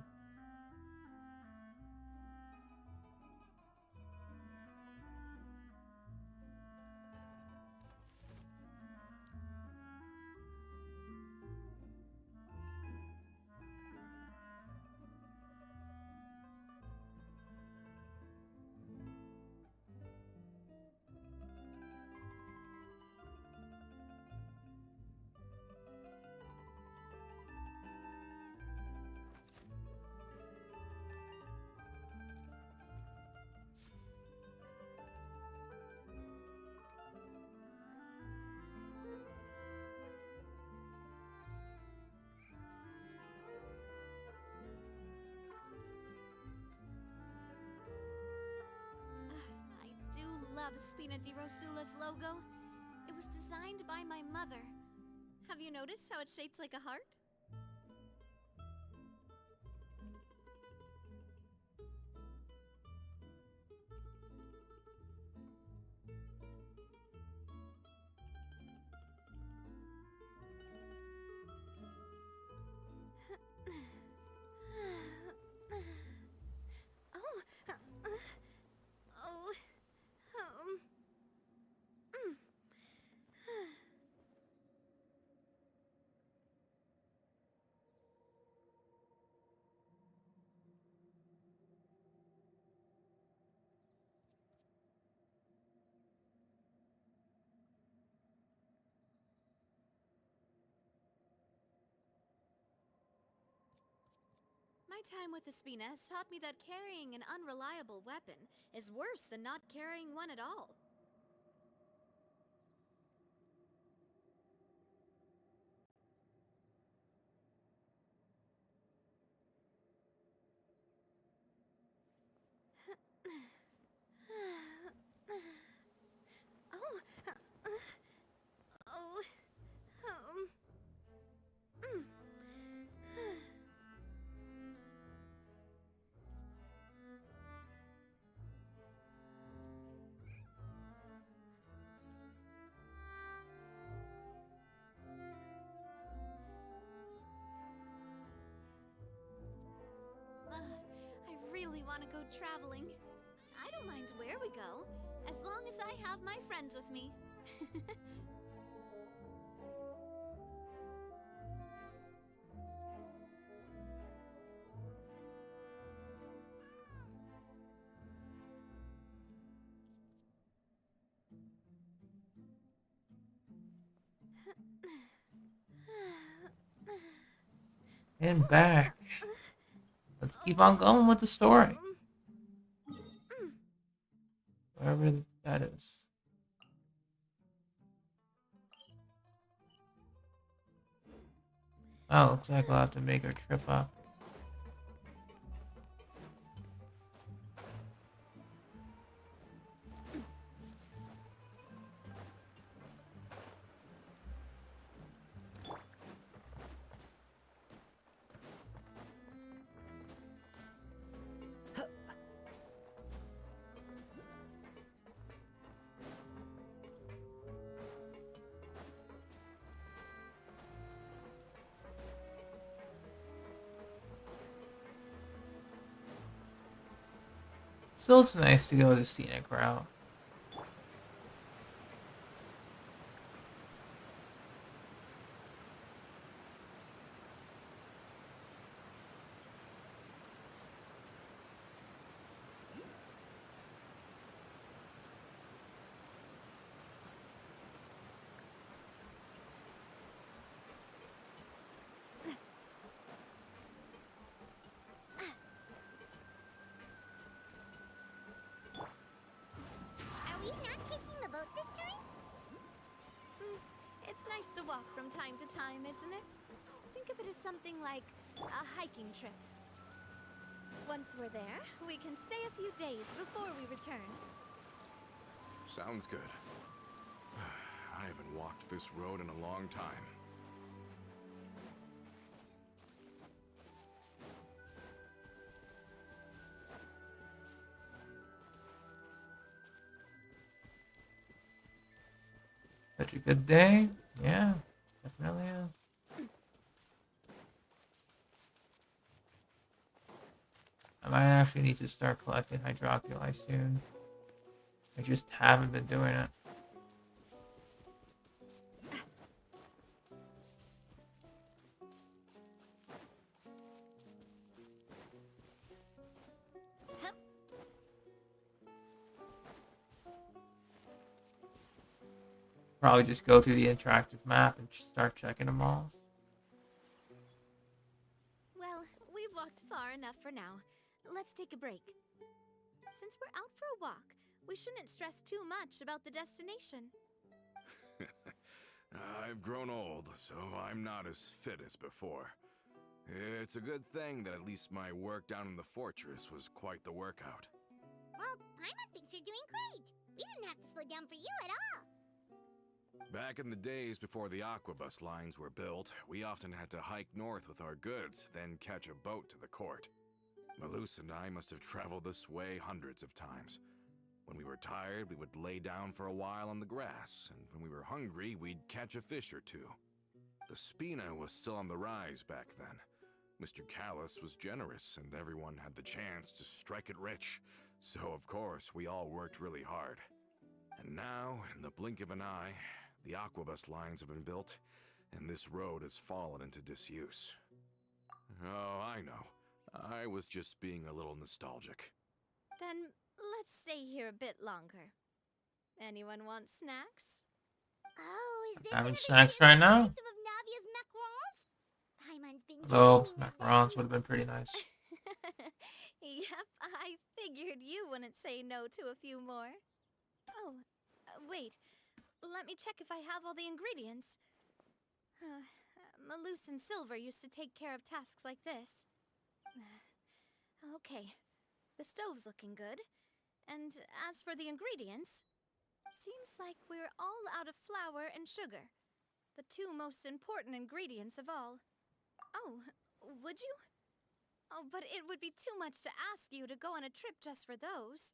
Love Spina di Rosula's logo. It was designed by my mother. Have you noticed how it's shaped like a heart? My time with the Spina has taught me that carrying an unreliable weapon is worse than not carrying one at all. Oh. road traveling. I don't mind where we go, as long as I have my friends with me. And back. Let's keep on going with the story. Wherever that is. Oh, looks like we'll have to make our trip up. Still, it's nice to go the scenic route. Are we not taking the boat this time? It's nice to walk from time to time, isn't it? Think of it as something like a hiking trip. Once we're there, we can stay a few days before we return. Sounds good. I haven't walked this road in a long time. Such a good day. Yeah, definitely is. I might actually need to start collecting hydroculi soon. I just haven't been doing it. Probably just go through the interactive map and start checking them off. Well, we've walked far enough for now. Let's take a break. Since we're out for a walk, we shouldn't stress too much about the destination. I've grown old, so I'm not as fit as before. It's a good thing that at least my work down in the fortress was quite the workout. Well, Paimon thinks you're doing great. We didn't have to slow down for you at all. Back in the days before the aquabus lines were built, we often had to hike north with our goods, then catch a boat to the court. Malus and I must have traveled this way hundreds of times. When we were tired, we would lay down for a while on the grass, and when we were hungry, we'd catch a fish or two. The spina was still on the rise back then. Mr. Callus was generous, and everyone had the chance to strike it rich. So, of course, we all worked really hard. And now, in the blink of an eye, the aquabus lines have been built, and this road has fallen into disuse. Oh, I know. I was just being a little nostalgic. Then let's stay here a bit longer. Anyone want snacks? Oh, is this Having another snacks sample right now. taste of Navia's macarons? Paimon's been Although dreaming of macarons them. would have been pretty nice. Yep, I figured you wouldn't say no to a few more. Oh, wait. Let me check if I have all the ingredients. Malus and Silver used to take care of tasks like this. Okay, the stove's looking good. And as for the ingredients, seems like we're all out of flour and sugar. The two most important ingredients of all. Oh, would you? Oh, but it would be too much to ask you to go on a trip just for those.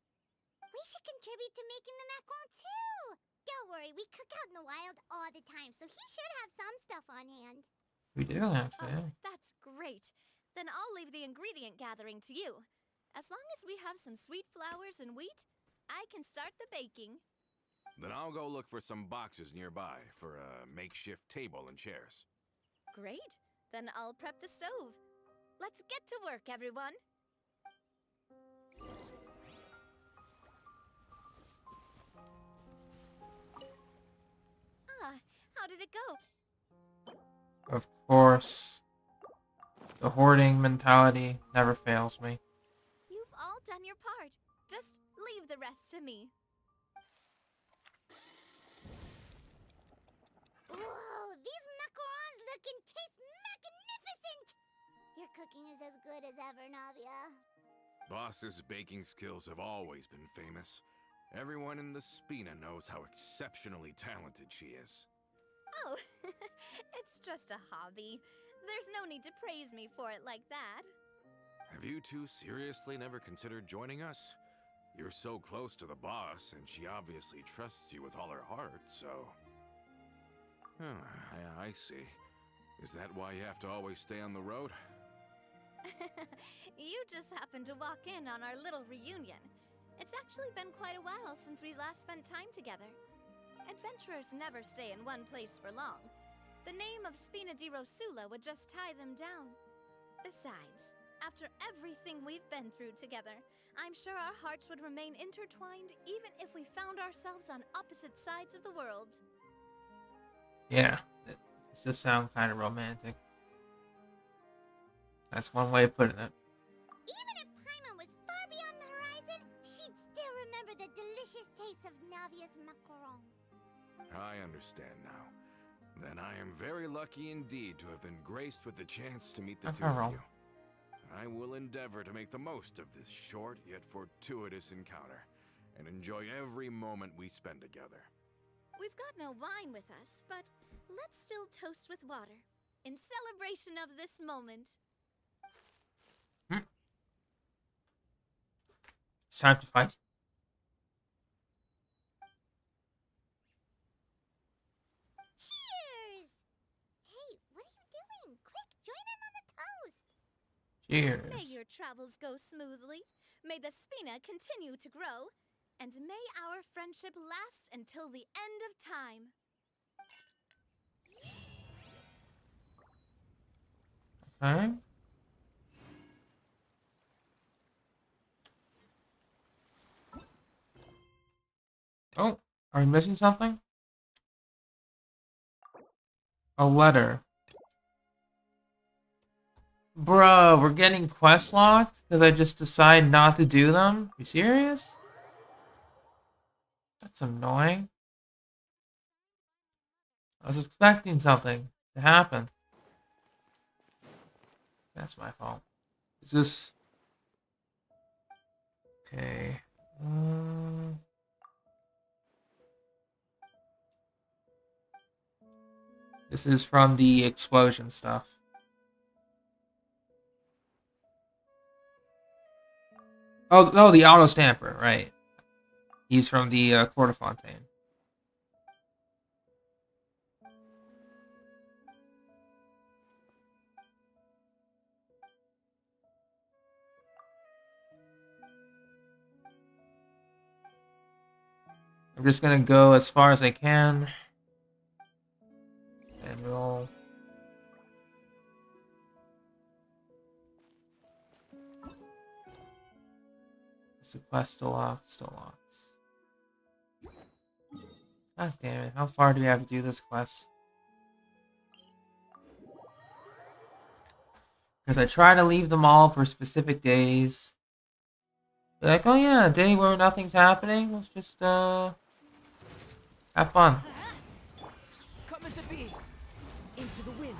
We should contribute to making the macaron too. Don't worry, we cook out in the wild all the time, so he should have some stuff on hand. We do actually. Oh, that's great. Then I'll leave the ingredient gathering to you. As long as we have some sweet flowers and wheat, I can start the baking. Then I'll go look for some boxes nearby for a makeshift table and chairs. Great. Then I'll prep the stove. Let's get to work, everyone. How did it go? Of course. The hoarding mentality never fails me. You've all done your part. Just leave the rest to me. Whoa, these macarons look and taste magnificent! Your cooking is as good as ever, Navia. Boss's baking skills have always been famous. Everyone in the Spina knows how exceptionally talented she is. Oh, it's just a hobby. There's no need to praise me for it like that. Have you two seriously never considered joining us? You're so close to the boss, and she obviously trusts you with all her heart, so... I see. Is that why you have to always stay on the road? You just happened to walk in on our little reunion. It's actually been quite a while since we last spent time together. Adventurers never stay in one place for long. The name of Spina di Rosula would just tie them down. Besides, after everything we've been through together, I'm sure our hearts would remain intertwined even if we found ourselves on opposite sides of the world. Yeah, it just sounds kind of romantic. That's one way of putting it. Even if Paimon was far beyond the horizon, she'd still remember the delicious taste of Navia's macaron. I understand now. Then I am very lucky indeed to have been graced with the chance to meet the two of you. I will endeavor to make the most of this short yet fortuitous encounter, and enjoy every moment we spend together. We've got no wine with us, but let's still toast with water, in celebration of this moment. It's time to fight. Cheers! Hey, what are you doing? Quick, join in on the toast! Cheers. May your travels go smoothly, may the Spina continue to grow, and may our friendship last until the end of time. Okay. Oh, are we missing something? A letter. Bro, we're getting quest locked because I just decide not to do them? You serious? That's annoying. I was expecting something to happen. That's my fault. Is this... Okay. This is from the explosion stuff. Oh, no, the auto stamper, right. He's from the Court of Fontaine. I'm just gonna go as far as I can. And we'll... Is the quest still locked? Still locked. God damn it. How far do we have to do this quest? Because I try to leave them all for specific days. Be like, oh yeah, a day where nothing's happening. Let's just, have fun. Come into be. Into the wind.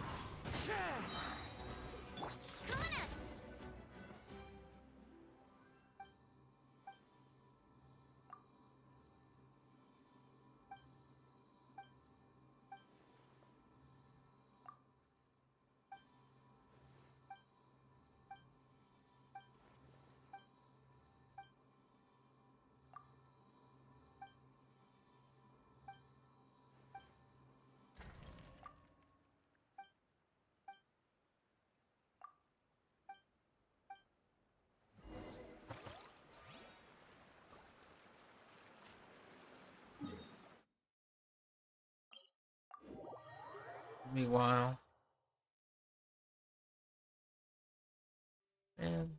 Meanwhile. And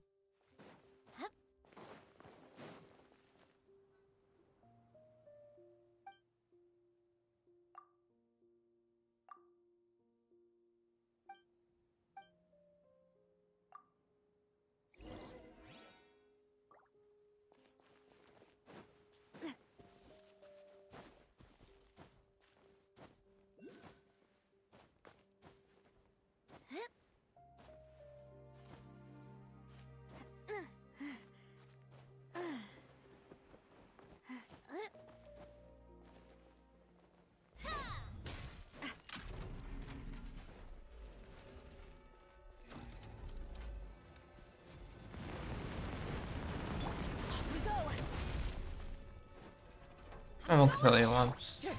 I won't control any lumps. As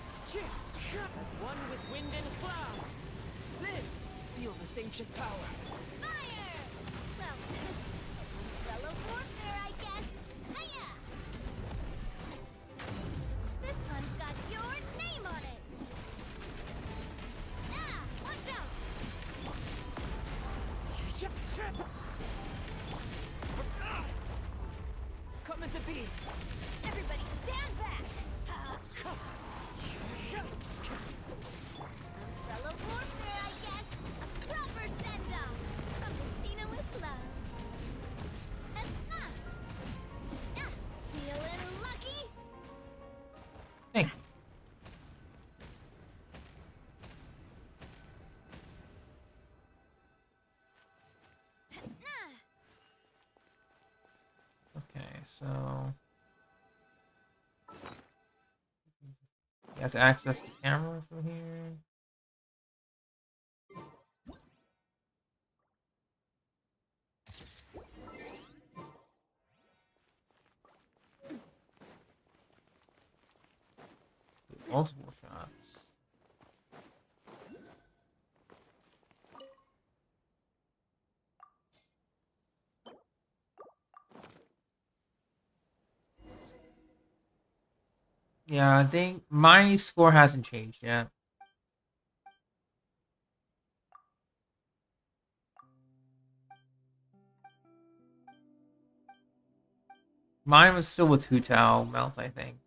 one with wind and cloud. Live! Feel this ancient power. Fire! Well, fellow warfare, I guess. Hiya! This one's got your name on it. Ah, watch out! Coming to be. Everybody stand back! Fellow warfare, I guess. A proper send-off from Christina with love. Feeling lucky? Thank you. Okay, so you have to access the camera from here. Multiple shots. Yeah, I think my score hasn't changed yet. Mine was still with Hu Tao Melt, I think.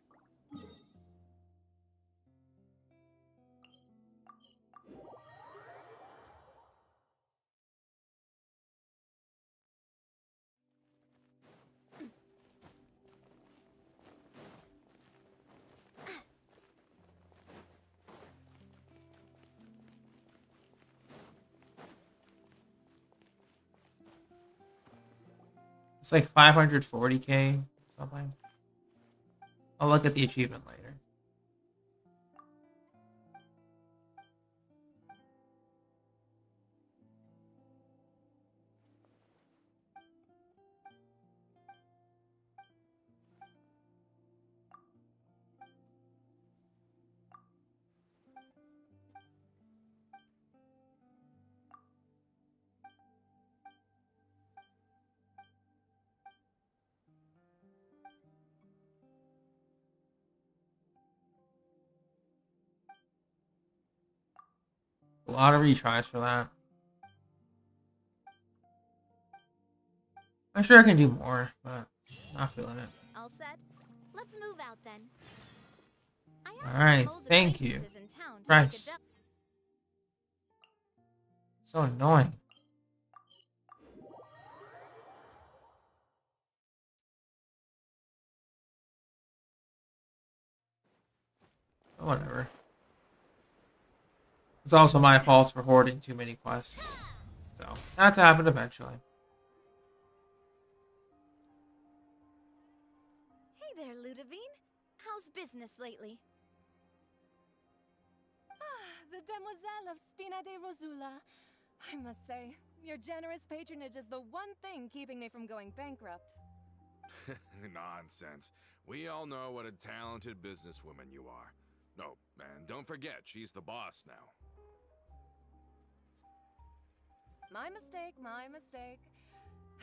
It's like 540k something. I'll look at the achievement later. A lot of retries for that. I'm sure I can do more, but not feeling it. All set? Let's move out then. I asked All right, some old thank you. acquaintances in town to make a Christ. So annoying. Whatever. It's also my fault for hoarding too many quests. So, that's happened eventually. Hey there, Ludovine. How's business lately? The Demoiselle of Spina de Rosula. I must say, your generous patronage is the one thing keeping me from going bankrupt. Nonsense. We all know what a talented businesswoman you are. No, and don't forget, she's the boss now. My mistake, my mistake.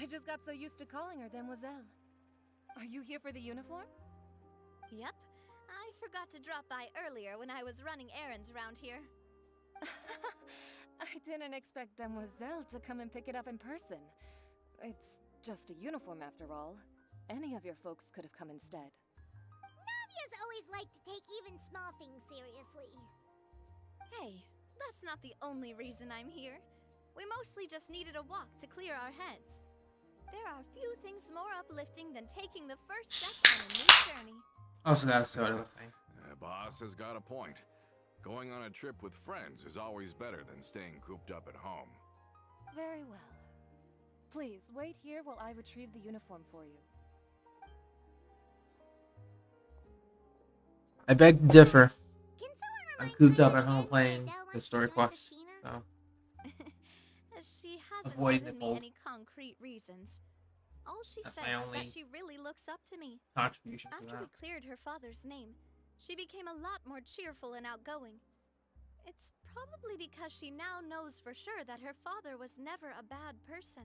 I just got so used to calling her Demoiselle. Are you here for the uniform? Yep. I forgot to drop by earlier when I was running errands around here. I didn't expect Demoiselle to come and pick it up in person. It's just a uniform after all. Any of your folks could have come instead. Navia's always liked to take even small things seriously. Hey, that's not the only reason I'm here. We mostly just needed a walk to clear our heads. There are few things more uplifting than taking the first step on a new journey. Also, that's sort of a thing. Boss has got a point. Going on a trip with friends is always better than staying cooped up at home. Very well. Please, wait here while I retrieve the uniform for you. I beg to differ. Can someone I'm remind cooped me up at again home why playing Adele the wants story to join the quests. Spina? So, She hasn't Avoid given Nicole. me any concrete reasons. All she That's says my is only that she really looks up to me. contribution to After we that. cleared her father's name, she became a lot more cheerful and outgoing. It's probably because she now knows for sure that her father was never a bad person.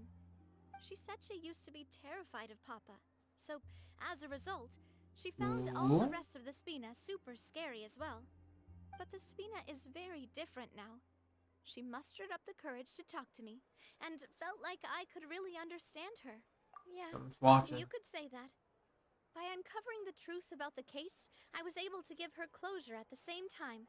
She said she used to be terrified of Papa. So, as a result, she found all the Ooh. rest of the Spina super scary as well. But the Spina is very different now. She mustered up the courage to talk to me, and felt like I could really understand her. Yeah, Someone's watching. you could say that. By uncovering the truth about the case, I was able to give her closure at the same time.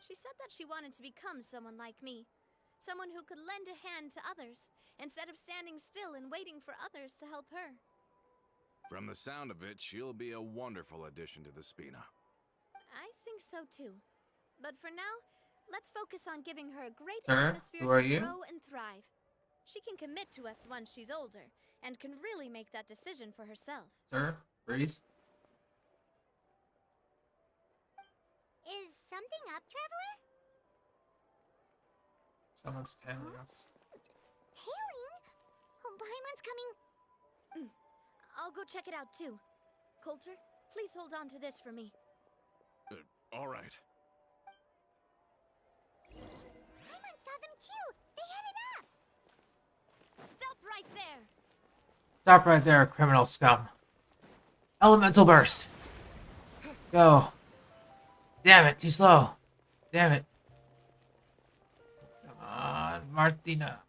She said that she wanted to become someone like me. Someone who could lend a hand to others, instead of standing still and waiting for others to help her. From the sound of it, she'll be a wonderful addition to the Spina. I think so too. But for now, let's focus on giving her a great Sir, atmosphere who are to you? grow and thrive. She can commit to us once she's older, and can really make that decision for herself. Sir, freeze. Is something up, Traveler? Someone's tailing us. Tailing? Oh, Paimon's coming. I'll go check it out too. Coulter, please hold on to this for me. All right. Paimon saw them too. They headed up. Stop right there! Stop right there, criminal scum. Elemental burst. Go. Damn it, too slow. Damn it. Come on, Martina.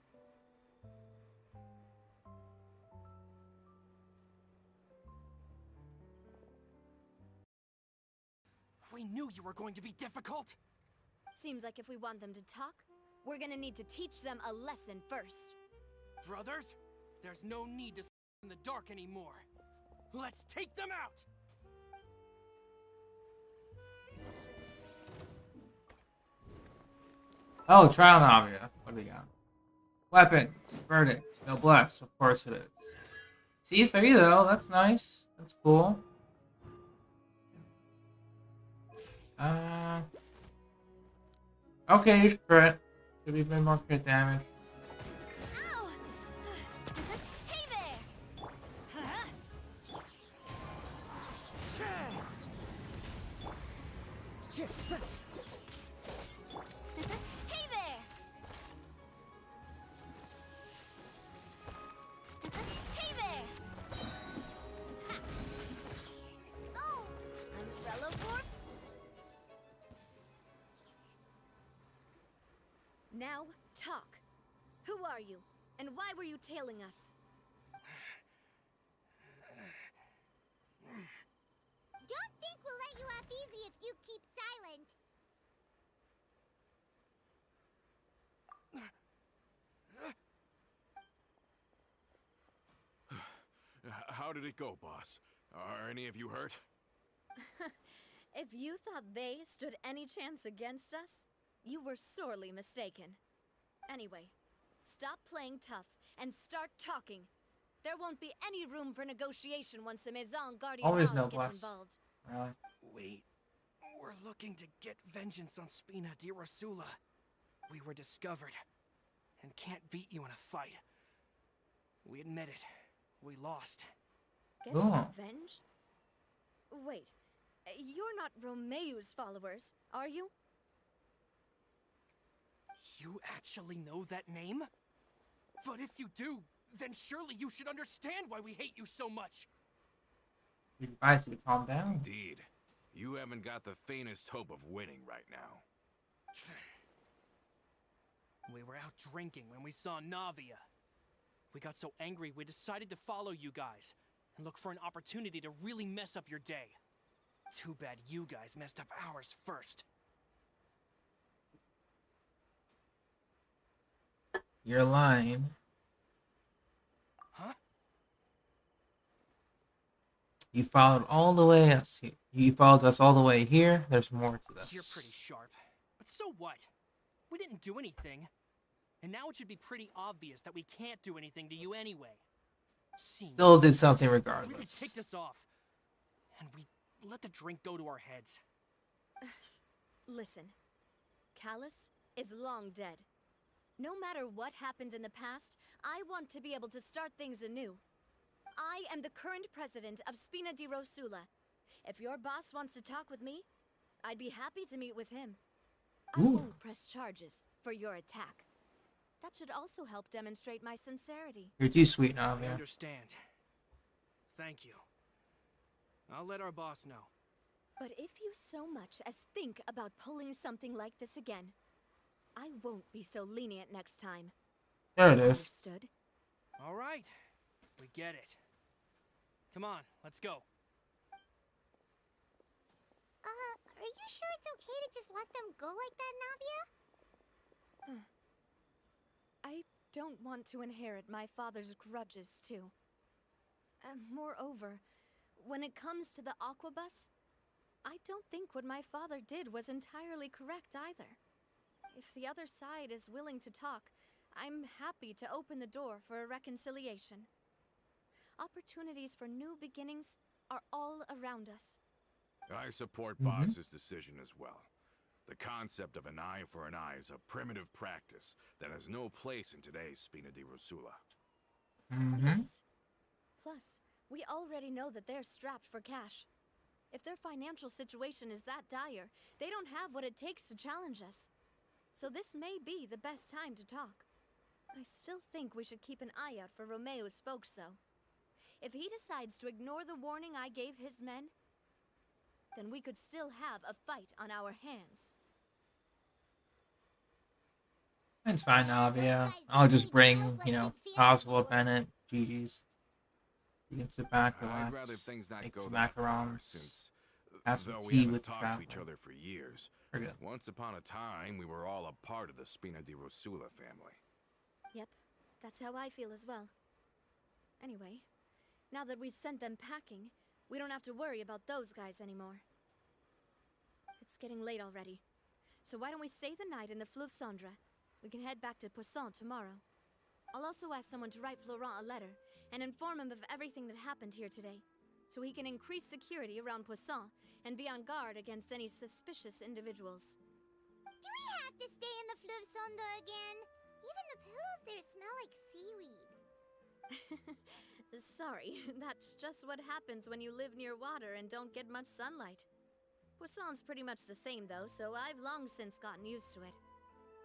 We knew you were going to be difficult. Seems like if we want them to talk, we're gonna need to teach them a lesson first. Brothers, there's no need to in the dark anymore. Let's take them out! Oh, trial Navia. What do we got? Weapons. Verdict. Noblesse. Of course it is. C3 though. That's nice. That's cool. Okay, crit. Could be a bit more crit damage. Ow! Hey there! Hey there! Hey there! Ha. Oh! Umbrella warp? Now, talk. Who are you? And why were you tailing us? Don't think we'll let you off easy if you keep silent. How did it go, boss? Are any of you hurt? If you thought they stood any chance against us, you were sorely mistaken. Anyway, stop playing tough and start talking. There won't be any room for negotiation once the Maison Always Gardiennage noblesse. gets involved. Really? We're looking to get vengeance on Spina di Rosula. We were discovered and can't beat you in a fight. We admit it. We lost. Get Oh. revenge? Wait, you're not Romeu's followers, are you? You actually know that name? But if you do, then surely you should understand why we hate you so much. We advise you to calm down. Indeed. You haven't got the faintest hope of winning right now. We were out drinking when we saw Navia. We got so angry we decided to follow you guys and look for an opportunity to really mess up your day. Too bad you guys messed up ours first. You're lying. Huh? You followed all the way us here. You followed us all the way here. There's more to this. You're pretty sharp. But so what? We didn't do anything. And now it should be pretty obvious that we can't do anything to you anyway. Still did something Really regardless. ticked us off. And we let the drink go to our heads. Listen, Callus is long dead. No matter what happened in the past, I want to be able to start things anew. I am the current president of Spina di Rosula. If your boss wants to talk with me, I'd be happy to meet with him. I Ooh. won't press charges for your attack. That should also help demonstrate my sincerity. You're too sweet, I Navia. understand. Thank you. I'll let our boss know. But if you so much as think about pulling something like this again, I won't be so lenient next time. There it is. Understood? All right. We get it. Come on, let's go. Are you sure it's okay to just let them go like that, Navia? I don't want to inherit my father's grudges, too. Moreover, when it comes to the Aquabus, I don't think what my father did was entirely correct either. If the other side is willing to talk, I'm happy to open the door for a reconciliation. Opportunities for new beginnings are all around us. I support Boss's decision as well. The concept of an eye for an eye is a primitive practice that has no place in today's Spina di Rosula. Yes. Plus, we already know that they're strapped for cash. If their financial situation is that dire, they don't have what it takes to challenge us. So this may be the best time to talk. I still think we should keep an eye out for Romeo's folks, though. If he decides to ignore the warning I gave his men, then we could still have a fight on our hands. It's fine, Navia. I'll just bring, you know, Oswald, Bennett, Gigi's. You can sit back, relax, I'd rather things not make go some that far, macarons, since have some though we tea haven't with talked to each traveling. other for years, We're good. once upon a time we were all a part of the Spina di Rosula family. Yep, that's how I feel as well. Anyway, now that we've sent them packing, we don't have to worry about those guys anymore. It's getting late already, so why don't we stay the night in the Fleuve Cendre? We can head back to Poisson tomorrow. I'll also ask someone to write Florent a letter and inform him of everything that happened here today, so he can increase security around Poisson and be on guard against any suspicious individuals. Do we have to stay in the Fleuve Cendre again? Even the pillows there smell like seaweed. Sorry, that's just what happens when you live near water and don't get much sunlight. Poisson's pretty much the same though, so I've long since gotten used to it.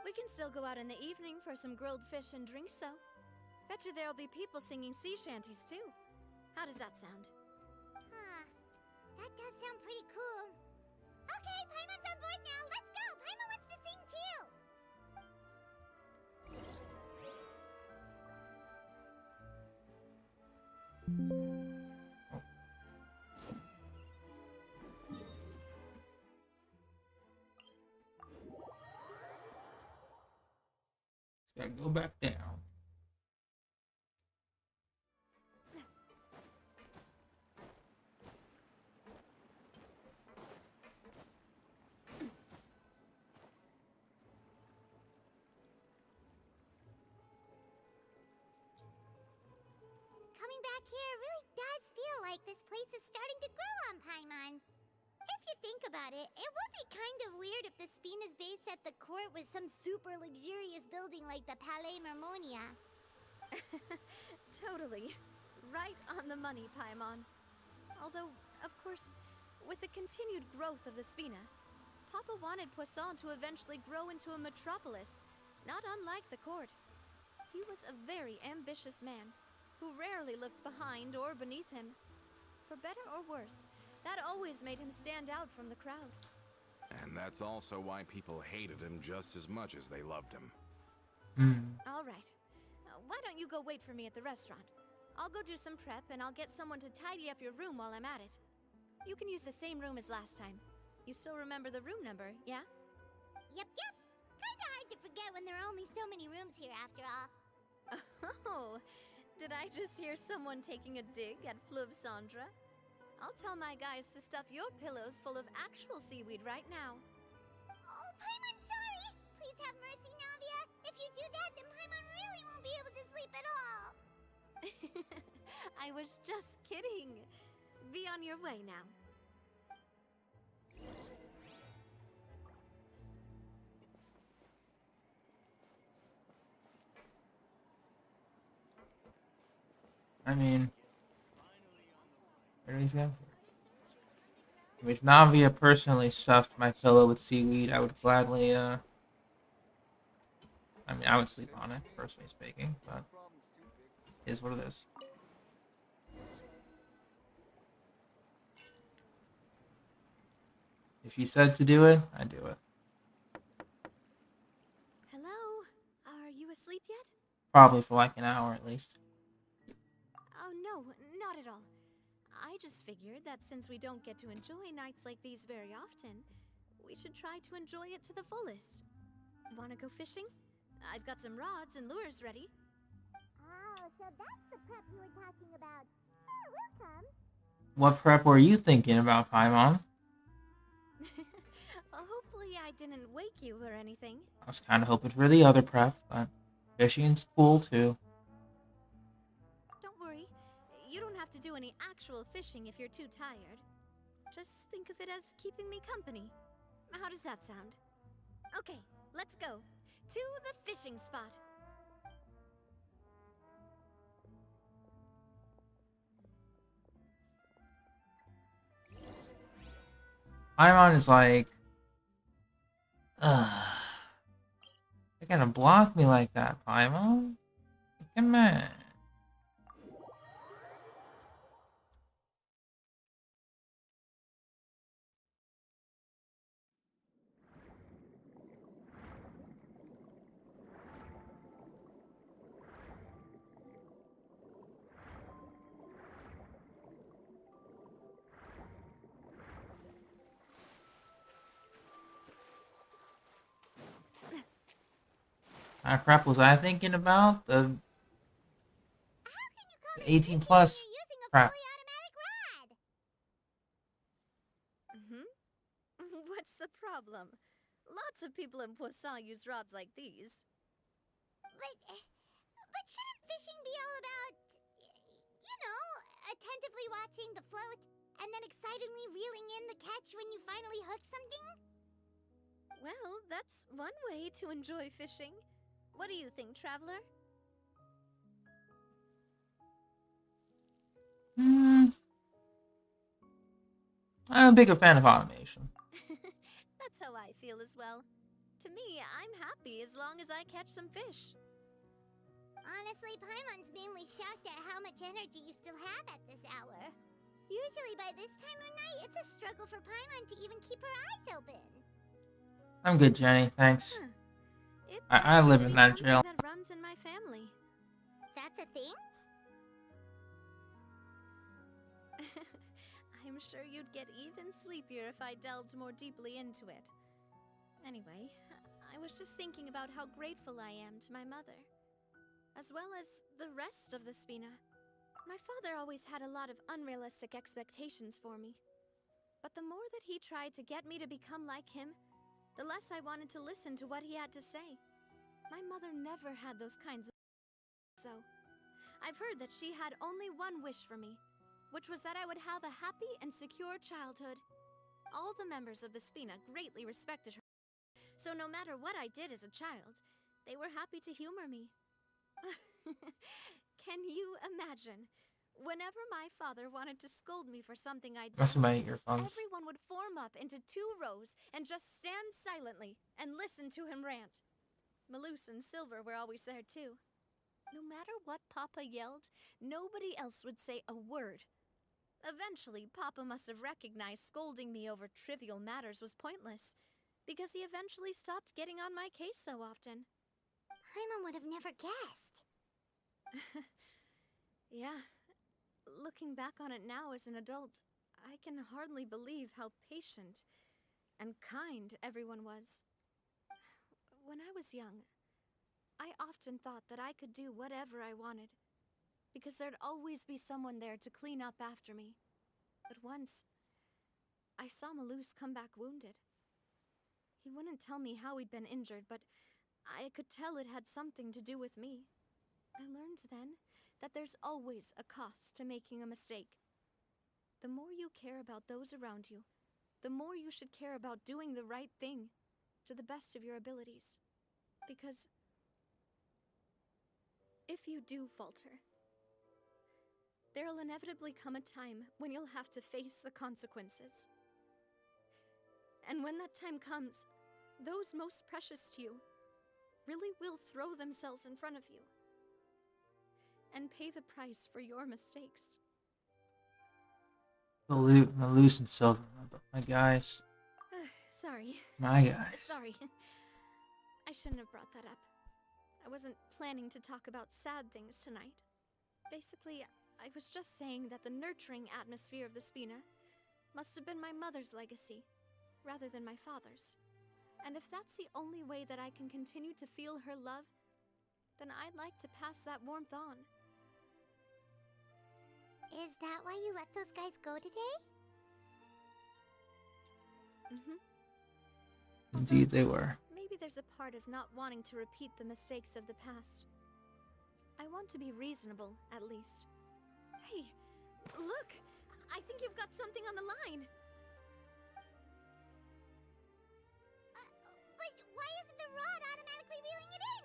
We can still go out in the evening for some grilled fish and drinks though. Bet you there'll be people singing sea shanties too. How does that sound? Huh. That does sound pretty cool. Okay, Paimon's on board now. Let's go. Paimon wants to sing too. Gotta go back down. Coming back here really does feel like this place is starting to grow on Paimon. If you think about it, it would be kind of weird if the Spina's base at the court was some super luxurious building like the Palais Mermonia. Totally. Right on the money, Paimon. Although, of course, with the continued growth of the Spina, Papa wanted Poisson to eventually grow into a metropolis, not unlike the court. He was a very ambitious man, who rarely looked behind or beneath him. For better or worse, that always made him stand out from the crowd. And that's also why people hated him just as much as they loved him. Alright. Why don't you go wait for me at the restaurant? I'll go do some prep and I'll get someone to tidy up your room while I'm at it. You can use the same room as last time. You still remember the room number, yeah? Yep. Kinda hard to forget when there are only so many rooms here after all. Oh, did I just hear someone taking a dig at Fleuve Cendre? I'll tell my guys to stuff your pillows full of actual seaweed right now. Oh, Paimon, sorry! Please have mercy, Navia! If you do that, then Paimon really won't be able to sleep at all! I was just kidding. Be on your way now. I mean, where do these go? If Navia personally stuffed my pillow with seaweed, I would gladly, I mean, I would sleep on it, personally speaking, but it is what it is. If she said to do it, I'd do it. Hello? Are you asleep yet? Probably for like an hour at least. Oh, no, not at all. I just figured that since we don't get to enjoy nights like these very often, we should try to enjoy it to the fullest. Wanna go fishing? I've got some rods and lures ready. Oh, so that's the prep you were talking about. Sure, we'll come. What prep were you thinking about, Paimon? Hopefully I didn't wake you or anything. I was kind of hoping for the other prep, but fishing's cool too. Don't worry, you don't have to do any actual fishing if you're too tired. Just think of it as keeping me company. How does that sound? Okay, let's go. To the fishing spot. Paimon is like, you're gonna block me like that, Paimon? Come on. What prep was I thinking about? The 18 plus You're using a prep. fully automatic rod. What's the problem? Lots of people in Poisson use rods like these. But shouldn't fishing be all about, you know, attentively watching the float and then excitedly reeling in the catch when you finally hook something? Well, that's one way to enjoy fishing. What do you think, Traveler? I'm a bigger fan of automation. That's how I feel as well. To me, I'm happy as long as I catch some fish. Honestly, Paimon's mainly shocked at how much energy you still have at this hour. Usually by this time of night, it's a struggle for Paimon to even keep her eyes open. I'm good, Jenny. Thanks. Huh. It I must live be in that something jail. that runs in my family. That's a thing? I'm sure you'd get even sleepier if I delved more deeply into it. Anyway, I was just thinking about how grateful I am to my mother, as well as the rest of the Spina. My father always had a lot of unrealistic expectations for me. But the more that he tried to get me to become like him, the less I wanted to listen to what he had to say. My mother never had those kinds of... So, I've heard that she had only one wish for me, which was that I would have a happy and secure childhood. All the members of the Spina greatly respected her, so no matter what I did as a child, they were happy to humor me. Can you imagine? Whenever my father wanted to scold me for something I'd Must be done, my earphones. everyone would form up into 2 rows and just stand silently and listen to him rant. Malouse and Silver were always there too. No matter what Papa yelled, nobody else would say a word. Eventually, Papa must have recognized scolding me over trivial matters was pointless, because he eventually stopped getting on my case so often. Paimon would have never guessed. Yeah. Looking back on it now as an adult, I can hardly believe how patient and kind everyone was. When I was young, I often thought that I could do whatever I wanted, because there'd always be someone there to clean up after me. But once, I saw Malus come back wounded. He wouldn't tell me how he'd been injured, but I could tell it had something to do with me. I learned then that there's always a cost to making a mistake. The more you care about those around you, the more you should care about doing the right thing to the best of your abilities. Because if you do falter, there'll inevitably come a time when you'll have to face the consequences. And when that time comes, those most precious to you really will throw themselves in front of you and pay the price for your mistakes. Malus and Silver, my guys. Sorry. My guys. Sorry. I shouldn't have brought that up. I wasn't planning to talk about sad things tonight. Basically, I was just saying that the nurturing atmosphere of the Spina must have been my mother's legacy, rather than my father's. And if that's the only way that I can continue to feel her love, then I'd like to pass that warmth on. Is that why you let those guys go today? Mm-hmm. Indeed they were. Maybe there's a part of not wanting to repeat the mistakes of the past. I want to be reasonable, at least. Hey, look! I think you've got something on the line! But why isn't the rod automatically reeling it in?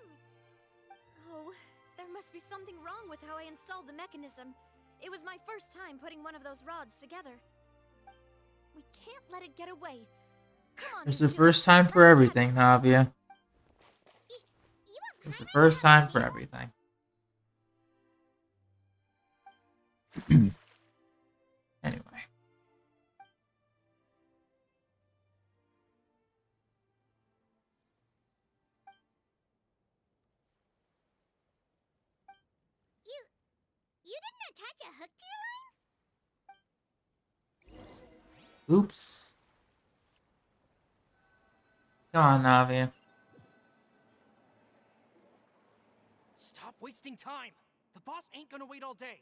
Oh, there must be something wrong with how I installed the mechanism. It was my first time putting one of those rods together. We can't let it get away. Come on, It's the Inzu, first time for let's everything, Navia. You want It's the Paimon first to help time for you? everything. Anyway. You didn't attach a hook to your line? Oops. Come on, Navia. Stop wasting time! The boss ain't gonna wait all day.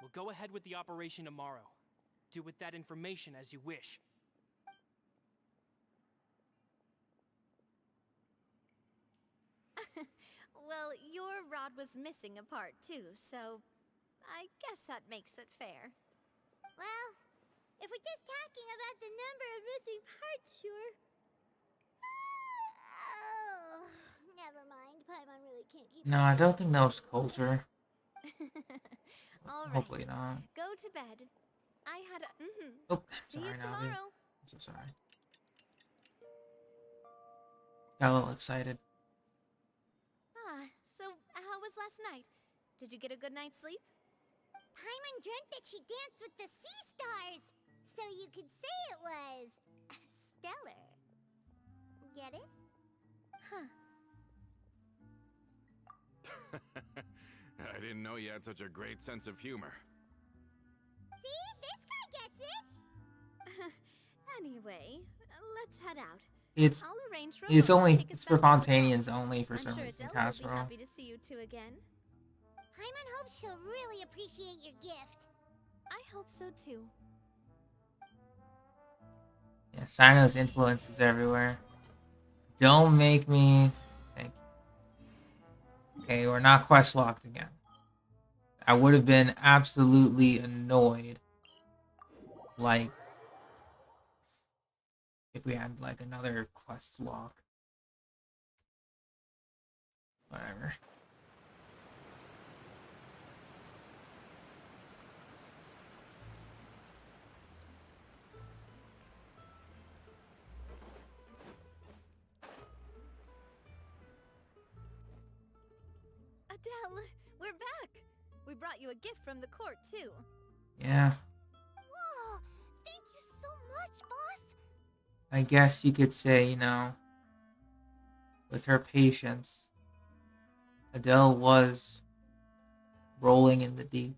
We'll go ahead with the operation tomorrow. Do with that information as you wish. Well, your rod was missing a part too, so I guess that makes it fair. Well, if we're just talking about the number of missing parts, sure. Oh, never mind. Paimon really can't keep. No, I don't think that was culture. All right. Hopefully not. Go to bed. I had a. Oh, See sorry, you Navia. tomorrow. I'm so sorry. Got a little excited. Ah, so how was last night? Did you get a good night's sleep? Paimon dreamt that she danced with the sea stars, so you could say it was stellar. Get it? Huh. I didn't know you had such a great sense of humor. See, this guy gets it. Anyway, let's head out. It's I'll arrange for it's Rose to only take us it's for back to the Fontanians only for I'm some sure reason. Adele will be Casserole. happy to see you two again. Paimon hopes she'll really appreciate your gift. I hope so too. Yeah, Sino's influence is everywhere. Don't make me think. Okay, we're not quest locked again. I would have been absolutely annoyed, like, if we had like another quest lock. Whatever. Adele, we're back. We brought you a gift from the court too. Yeah, Whoa, thank you so much, boss. I guess you could say, you know, with her patience, Adele was rolling in the deep.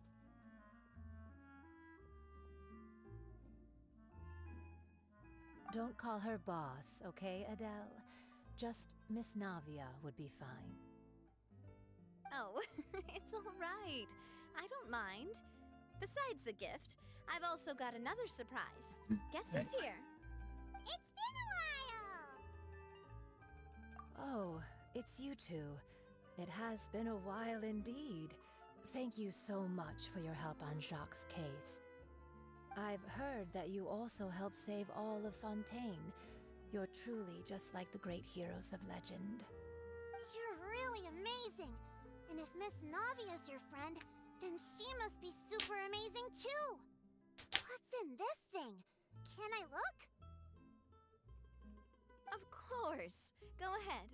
Don't call her boss, okay, Adele? Just Miss Navia would be fine. Oh, it's all right. I don't mind. Besides the gift, I've also got another surprise. Guess who's here? It's been a while! Oh, it's you two. It has been a while indeed. Thank you so much for your help on Jacques' case. I've heard that you also helped save all of Fontaine. You're truly just like the great heroes of legend. You're really amazing! And if Miss Navia's your friend, then she must be super amazing too! What's in this thing? Can I look? Of course. Go ahead.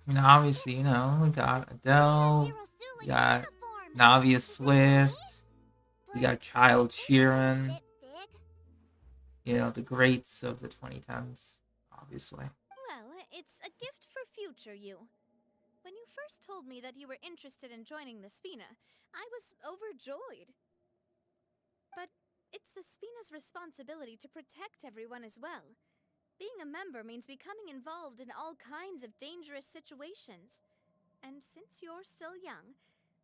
I mean, obviously, you know, we got Adele, we got Navia Swift, we got Child Sheeran, you know, the greats of the 2010s, obviously. Well, it's a gift for future you. When you first told me that you were interested in joining the Spina, I was overjoyed. But it's the Spina's responsibility to protect everyone as well. Being a member means becoming involved in all kinds of dangerous situations. And since you're still young,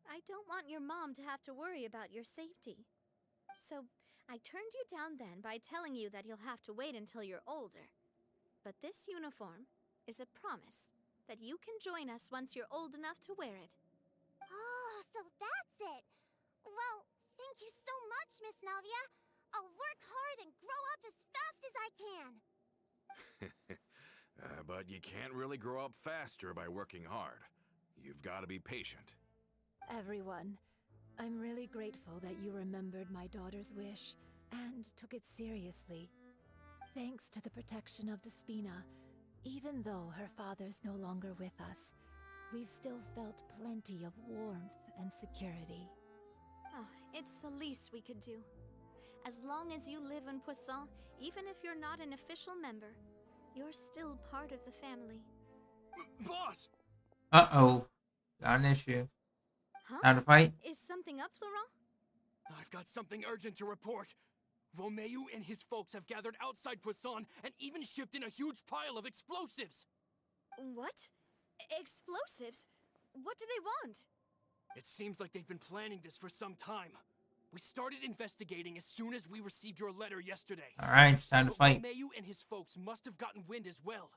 I don't want your mom to have to worry about your safety. So, I turned you down then by telling you that you'll have to wait until you're older. But this uniform is a promise that you can join us once you're old enough to wear it. Oh, so that's it! Well, thank you so much, Miss Navia! I'll work hard and grow up as fast as I can! But you can't really grow up faster by working hard. You've got to be patient. Everyone, I'm really grateful that you remembered my daughter's wish and took it seriously. Thanks to the protection of the Spina, even though her father's no longer with us, we've still felt plenty of warmth and security. Oh, it's the least we could do. As long as you live in Poisson, even if you're not an official member, you're still part of the family. Boss! Uh-oh. Got an issue. Huh? Time to fight? Is something up, Florent? I've got something urgent to report. Romeu and his folks have gathered outside Poisson and even shipped in a huge pile of explosives. What? Explosives? What do they want? It seems like they've been planning this for some time. We started investigating as soon as we received your letter yesterday. Alright, it's time to But fight. Romeu and his folks must have gotten wind as well,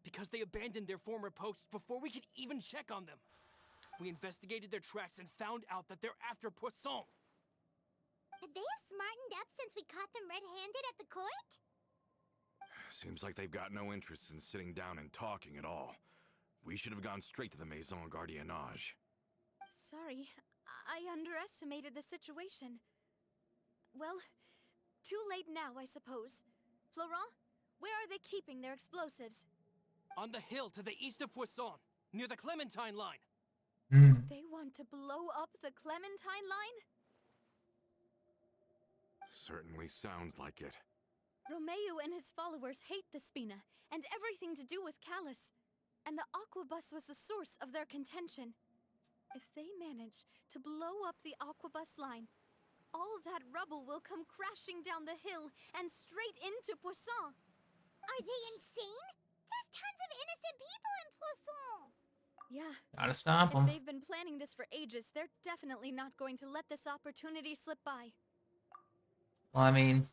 because they abandoned their former posts before we could even check on them. We investigated their tracks and found out that they're after Poisson. Could they have smartened up since we caught them red-handed at the court? Seems like they've got no interest in sitting down and talking at all. We should have gone straight to the Maison Gardiennage. Sorry, I underestimated the situation. Well, too late now, I suppose. Florent, where are they keeping their explosives? On the hill to the east of Poisson, near the Clementine line. They want to blow up the Clementine line? Certainly sounds like it. Romeu and his followers hate the Spina, and everything to do with Callus. And the Aquabus was the source of their contention. If they manage to blow up the Aquabus line, all that rubble will come crashing down the hill and straight into Poisson. Are they insane? There's tons of innocent people in Poisson! Yeah, Gotta stop if them. they've been planning this for ages, they're definitely not going to let this opportunity slip by. Well, I mean,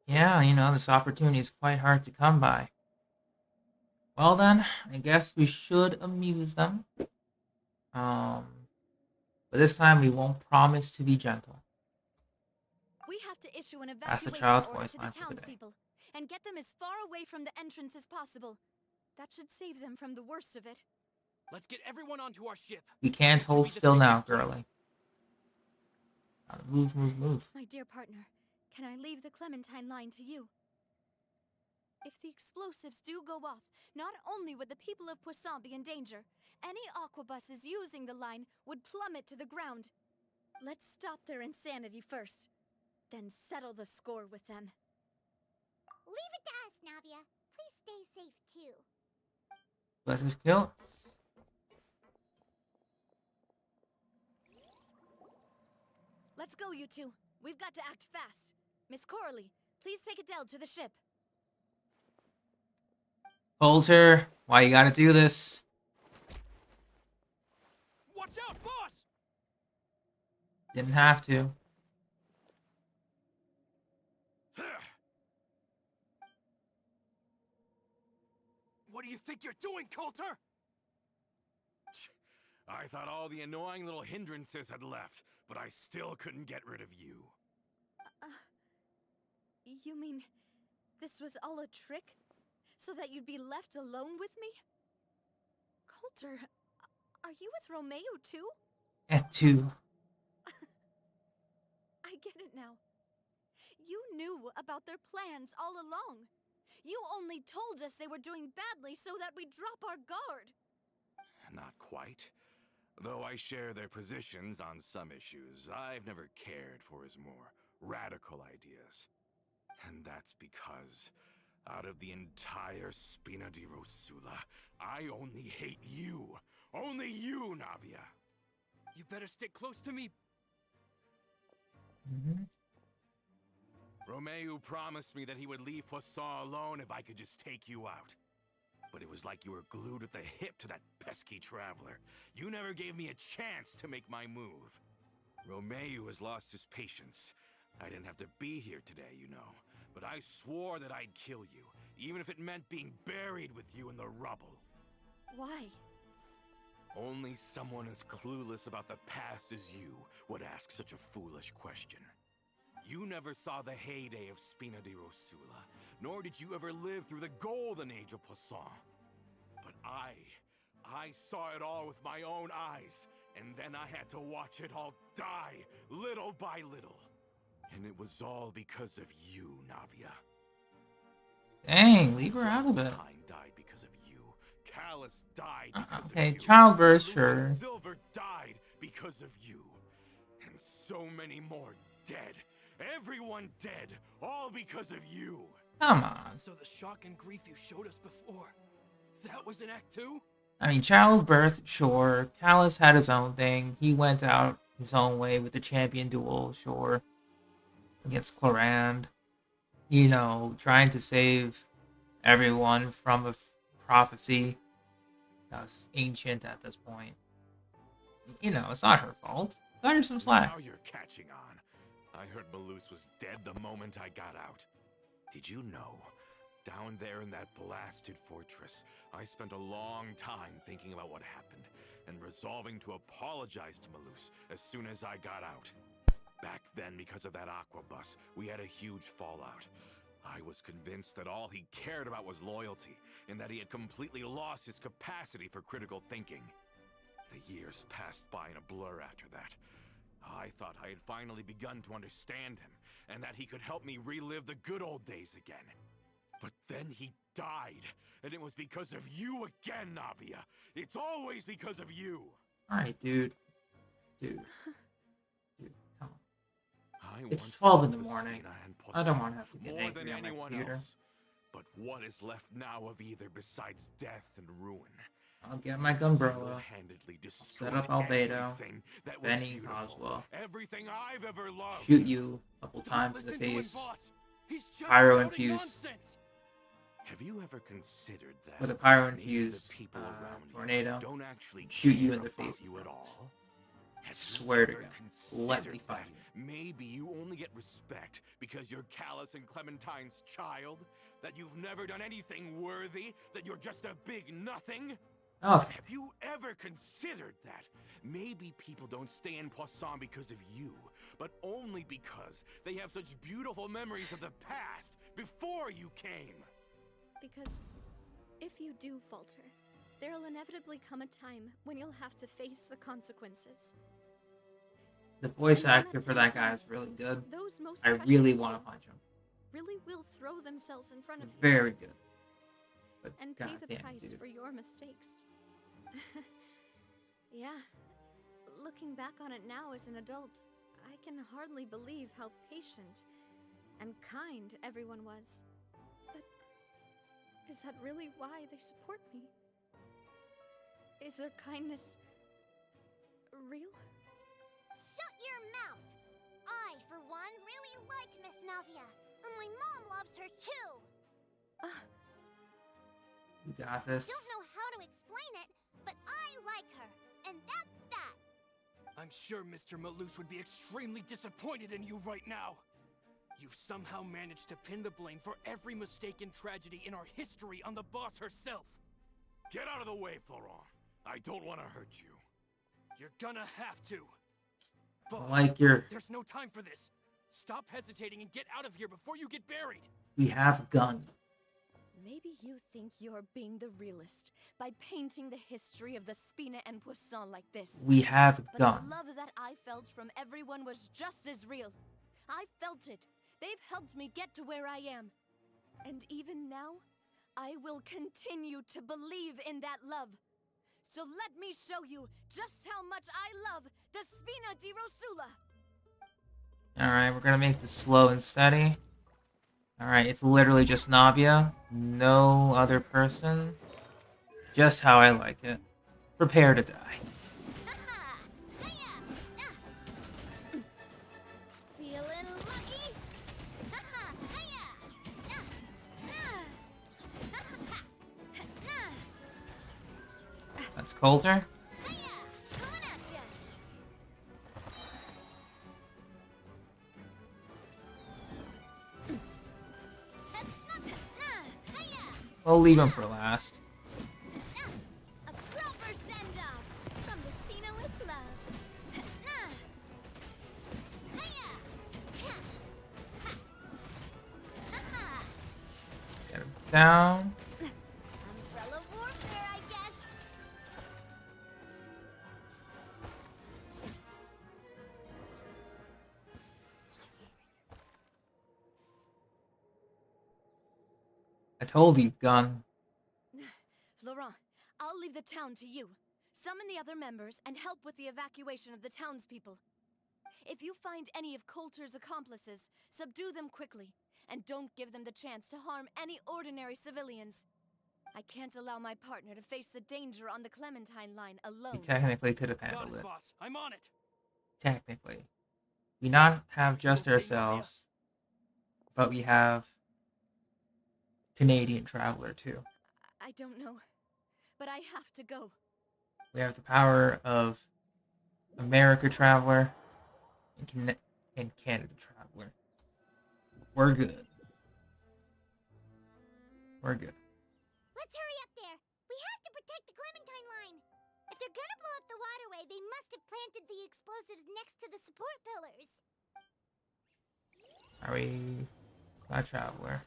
yeah, you know, this opportunity is quite hard to come by. Well then, I guess we should amuse them. But this time we won't promise to be gentle. We have to issue an That's the evacuation child's order voice to the line for today. townspeople and get them as far away from the entrance as possible. That should save them from the worst of it. Let's get everyone onto our ship. We can't It should hold be the still now, safest place. girly. Gotta move, move, move. My dear partner, can I leave the Clementine line to you? If the explosives do go off, not only would the people of Poisson be in danger, any aquabuses using the line would plummet to the ground. Let's stop their insanity first, then settle the score with them. Leave it to us, Navia. Please stay safe too. Let's kill. Let's go, you two. We've got to act fast. Miss Coralie, please take Adele to the ship. Coulter, why you gotta do this? Watch out, boss! Didn't have to. What do you think you're doing, Coulter? I thought all the annoying little hindrances had left, but I still couldn't get rid of you. You mean this was all a trick? So that you'd be left alone with me? Coulter, are you with Romeo too? At 2. I get it now. You knew about their plans all along. You only told us they were doing badly so that we'd drop our guard. Not quite. Though I share their positions on some issues, I've never cared for his more radical ideas. And that's because, out of the entire Spina di Rosula, I only hate you. Only you, Navia. You better stick close to me. Romeo promised me that he would leave Poisson alone if I could just take you out. But it was like you were glued at the hip to that pesky traveler. You never gave me a chance to make my move. Romeo has lost his patience. I didn't have to be here today, you know. But I swore that I'd kill you, even if it meant being buried with you in the rubble. Why? Only someone as clueless about the past as you would ask such a foolish question. You never saw the heyday of Spina di Rosula, nor did you ever live through the golden age of Poisson. But I saw it all with my own eyes, and then I had to watch it all die, little by little. And it was all because of you, Navia. Dang, leave her out of it. Clementine died because of you. Callus died because Okay, of you. childbirth, Lucy sure. Silver died because of you. And so many more dead. Everyone dead, all because of you. Come on. So the shock and grief you showed us before, that was in Act 2? I mean, childbirth, sure. Callus had his own thing. He went out his own way with the champion duel, sure. Against Clorand. You know, trying to save everyone from a prophecy that was ancient at this point. You know, it's not her fault. Cut her some slack. Now you're catching on. I heard Malus was dead the moment I got out. Did you know? Down there in that blasted fortress, I spent a long time thinking about what happened and resolving to apologize to Malus as soon as I got out. Back then, because of that aquabus, we had a huge fallout. I was convinced that all he cared about was loyalty, and that he had completely lost his capacity for critical thinking. The years passed by in a blur after that. I thought I had finally begun to understand him, and that he could help me relive the good old days again. But then he died, and it was because of you again, Navia. It's always because of you. Alright, dude. Dude, come on. I It's once 12 in loved the morning. Spina and I don't Poisson want to have to get more angry than on my anyone computer. else. But what is left now of either besides death and ruin? I'll get my umbrella. Single-handedly Set up destroyed Albedo. everything that was Benny beautiful. Oswald. Everything I've ever loved. Shoot you a couple Don't times in the listen to him, face. boss. He's just Pyro spouting infused. nonsense. Have you ever considered that With a pyro maybe the infused people around you tornado. don't actually Shoot you care in the about face you with at rocks. all? Have Swear you to ever God. considered Let me find that maybe you only get respect because you're Callus and Clementine's child? That you've never done anything worthy? That you're just a big nothing? Okay. Have you ever considered that? Maybe people don't stay in Poisson because of you, but only because they have such beautiful memories of the past before you came. Because if you do falter, there'll inevitably come a time when you'll have to face the consequences. The voice And when actor for time that guy is comes, really good. Those most I precious really to want you to punch him. really will throw themselves in front of you Very good. But and pay the goddamn, price dude. for your mistakes. Yeah, looking back on it now as an adult, I can hardly believe how patient and kind everyone was. Is that really why they support me? Is their kindness real? Shut your mouth! I, for one, really like Miss Navia, and my mom loves her too! You got this. Don't know how to explain it, but I like her, and that's that! I'm sure Mr. Maloose would be extremely disappointed in you right now. You've somehow managed to pin the blame for every mistake and tragedy in our history on the boss herself. Get out of the way, Florent. I don't want to hurt you. You're gonna have to. Boss, Like your... there's no time for this. Stop hesitating and get out of here before you get buried. We have gun. Maybe you think you're being the realist by painting the history of the Spina and Poisson like this. We have But gun. the love that I felt from everyone was just as real. I felt it. They've helped me get to where I am. And even now, I will continue to believe in that love. So let me show you just how much I love the Spina di Rosula. Alright, we're gonna make this slow and steady. Alright, it's literally just Navia. No other person. Just how I like it. Prepare to die. Feeling lucky? That's colder. Coming at ya! We'll leave him for last. A proper send-off from the Spina with love. Get him down. Umbrella warfare, I guess. I told you, gun. Laurent, I'll leave the town to you. Summon the other members and help with the evacuation of the townspeople. If you find any of Coulter's accomplices, subdue them quickly, and don't give them the chance to harm any ordinary civilians. I can't allow my partner to face the danger on the Clementine line We alone. technically could have Got handled it, it. boss. I'm on it. Technically. We not have just Okay, ourselves, but we have Canadian Traveler too. I don't know, but I have to go. We have the power of America Traveler and Canada Traveler. We're good. We're good. Let's hurry up there. We have to protect the Clementine line. If they're gonna blow up the waterway, they must have planted the explosives next to the support pillars. Are we not Traveler?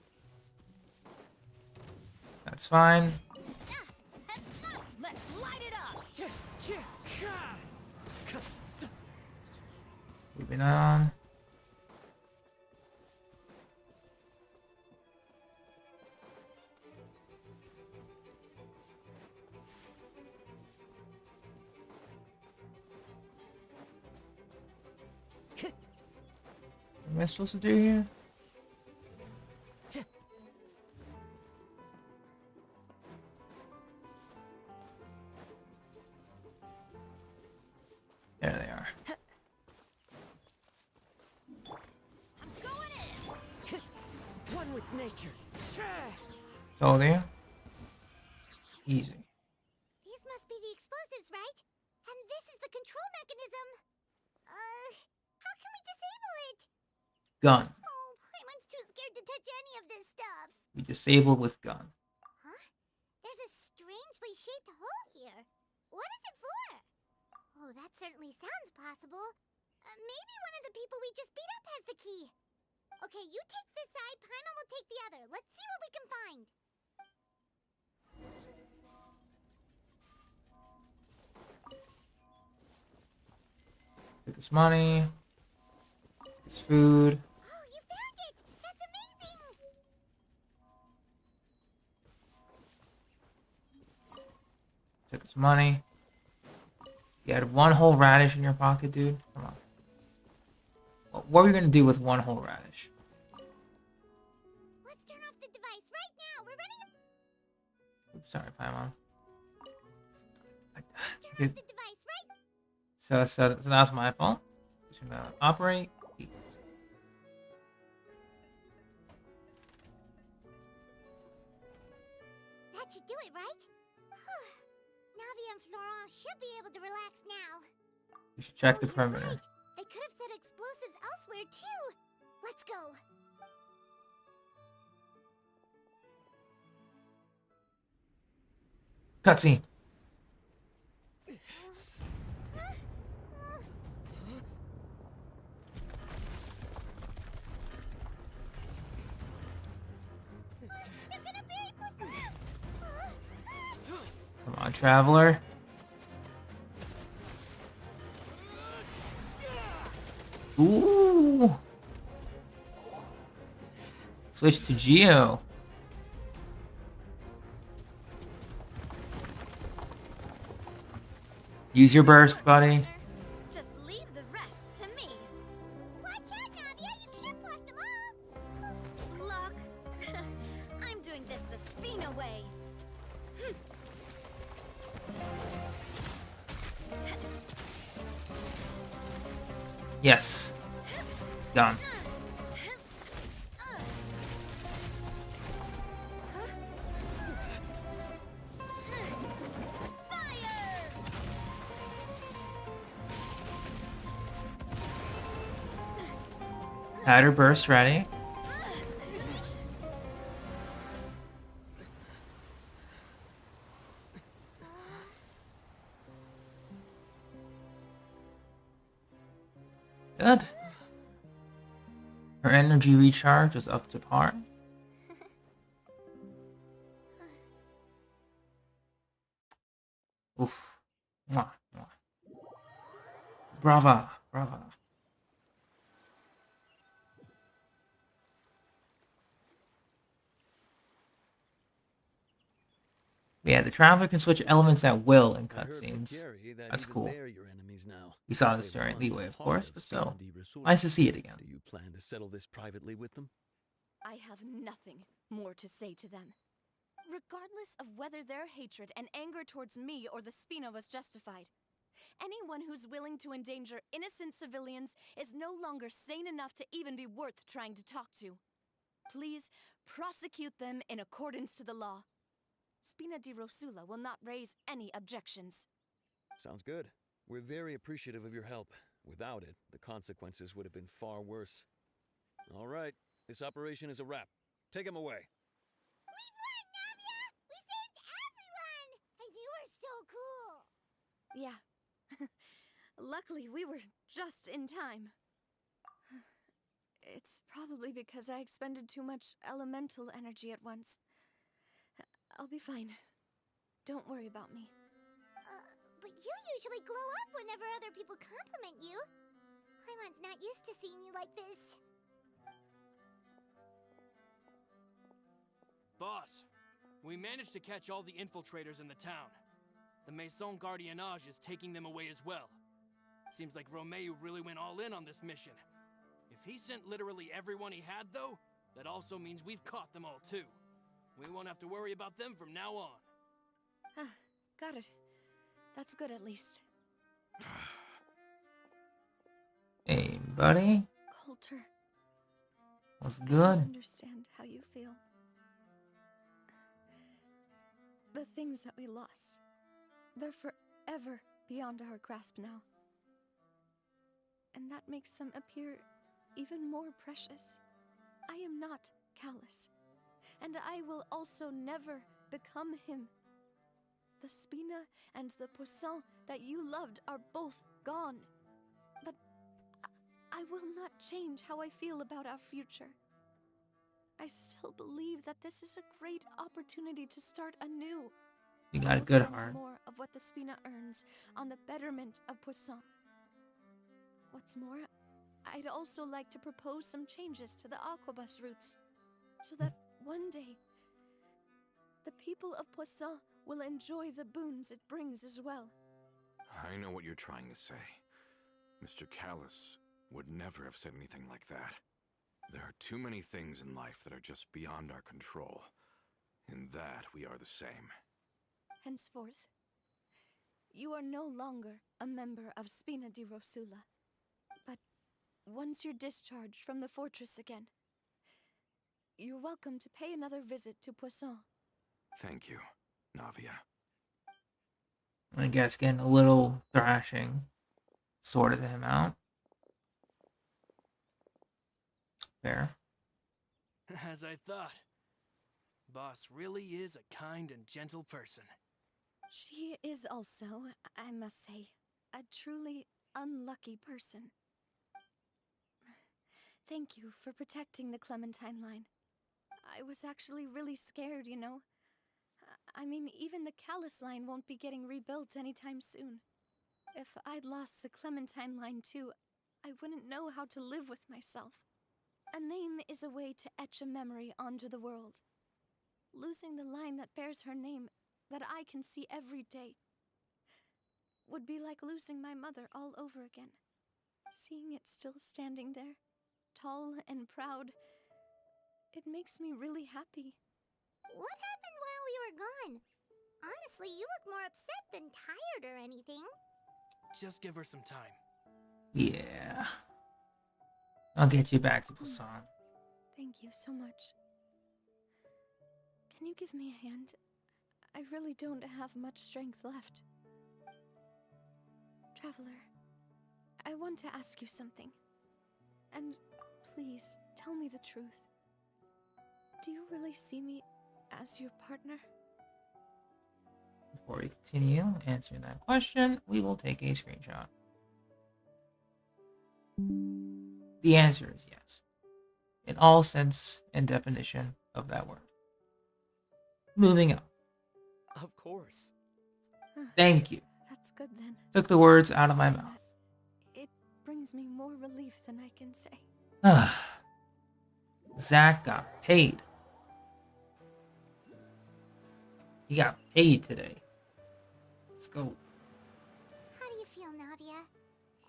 That's fine. Let's light it up! Moving on. What am I supposed to do here? There they are. I'm going in! One with nature. Told you. Easy. These must be the explosives, right? And this is the control mechanism. How can we disable it? Gun. Oh, Paimon's too scared to touch any of this stuff. We disable with gun. Huh? There's a strangely shaped hole here. What is it for? Oh, that certainly sounds possible. Maybe one of the people we just beat up has the key. Okay, you take this side, Paimon will take the other. Let's see what we can find. Take this money. This food. Oh, you found it! That's amazing! Took his money. You had one whole radish in your pocket, dude. Come on. What are we gonna do with one whole radish? Let's turn off the device right now. We're running. Oops, sorry, Paimon. Turn off the device, right? So that's my fault. Just gonna operate. Peace. That should do it, right? Navia and Florent should be able to relax now. We should check Oh, the you're perimeter. right. They could have set explosives elsewhere too. Let's go. Cutscene. They're gonna bury Poisson! Come on, traveler. Ooh. Switch to Geo. Use your burst, buddy. Just leave the rest to me. Watch out, Navia! You can't block them all! Block. I'm doing this the Spina way. Yes. Done. Had her burst ready. Good. Her energy recharge is up to par. Oof. Mwah, mwah. Brava, brava. Yeah, the traveler can switch elements at will in cutscenes. That's cool. We saw this during Leeway, of course, but still, nice to see it again. Do you plan to settle this privately with them? I have nothing more to say to them. Regardless of whether their hatred and anger towards me or the Spina was justified, anyone who's willing to endanger innocent civilians is no longer sane enough to even be worth trying to talk to. Please prosecute them in accordance to the law. Spina di Rosula will not raise any objections. Sounds good. We're very appreciative of your help. Without it, the consequences would have been far worse. All right, this operation is a wrap. Take him away. We won, Navia! We saved everyone! And you were so cool! Yeah. Luckily, we were just in time. It's probably because I expended too much elemental energy at once. I'll be fine. Don't worry about me. But you usually glow up whenever other people compliment you. Paimon's not used to seeing you like this. Boss, we managed to catch all the infiltrators in the town. The Maison Gardiennage is taking them away as well. Seems like Romeu really went all in on this mission. If he sent literally everyone he had, though, that also means we've caught them all too. We won't have to worry about them from now on. Got it. That's good at least. Hey, buddy. Coulter. What's I good? understand how you feel. The things that we lost, they're forever beyond our grasp now. And that makes them appear even more precious. I am not callous. And I will also never become him. The Spina and the Poisson that you loved are both gone. But I will not change how I feel about our future. I still believe that this is a great opportunity to start anew. You I got a will good spend heart. more of what the Spina earns on the betterment of Poisson. What's more, I'd also like to propose some changes to the Aquabus routes, so that one day, the people of Poisson will enjoy the boons it brings as well. I know what you're trying to say. Mr. Callus would never have said anything like that. There are too many things in life that are just beyond our control. In that, we are the same. Henceforth, you are no longer a member of Spina di Rosula. But once you're discharged from the fortress again, you're welcome to pay another visit to Poisson. Thank you, Navia. I guess getting a little thrashing sorted him out. Fair. As I thought. Boss really is a kind and gentle person. She is also, I must say, a truly unlucky person. Thank you for protecting the Clementine line. I was actually really scared, you know. I mean, even the Callus line won't be getting rebuilt anytime soon. If I'd lost the Clementine line too, I wouldn't know how to live with myself. A name is a way to etch a memory onto the world. Losing the line that bears her name, that I can see every day, would be like losing my mother all over again. Seeing it still standing there, tall and proud, it makes me really happy. What happened while we were gone? Honestly, you look more upset than tired or anything. Just give her some time. Yeah. I'll get you back to Poisson. Thank you so much. Can you give me a hand? I really don't have much strength left. Traveler, I want to ask you something. And please, tell me the truth. Do you really see me as your partner? Before we continue answering that question, we will take a screenshot. The answer is yes, in all sense and definition of that word. Moving on. Of course. Thank you. That's good then. Took the words out of my mouth. It brings me more relief than I can say. Zach got paid. He got paid today. Let's go. How do you feel, Navia?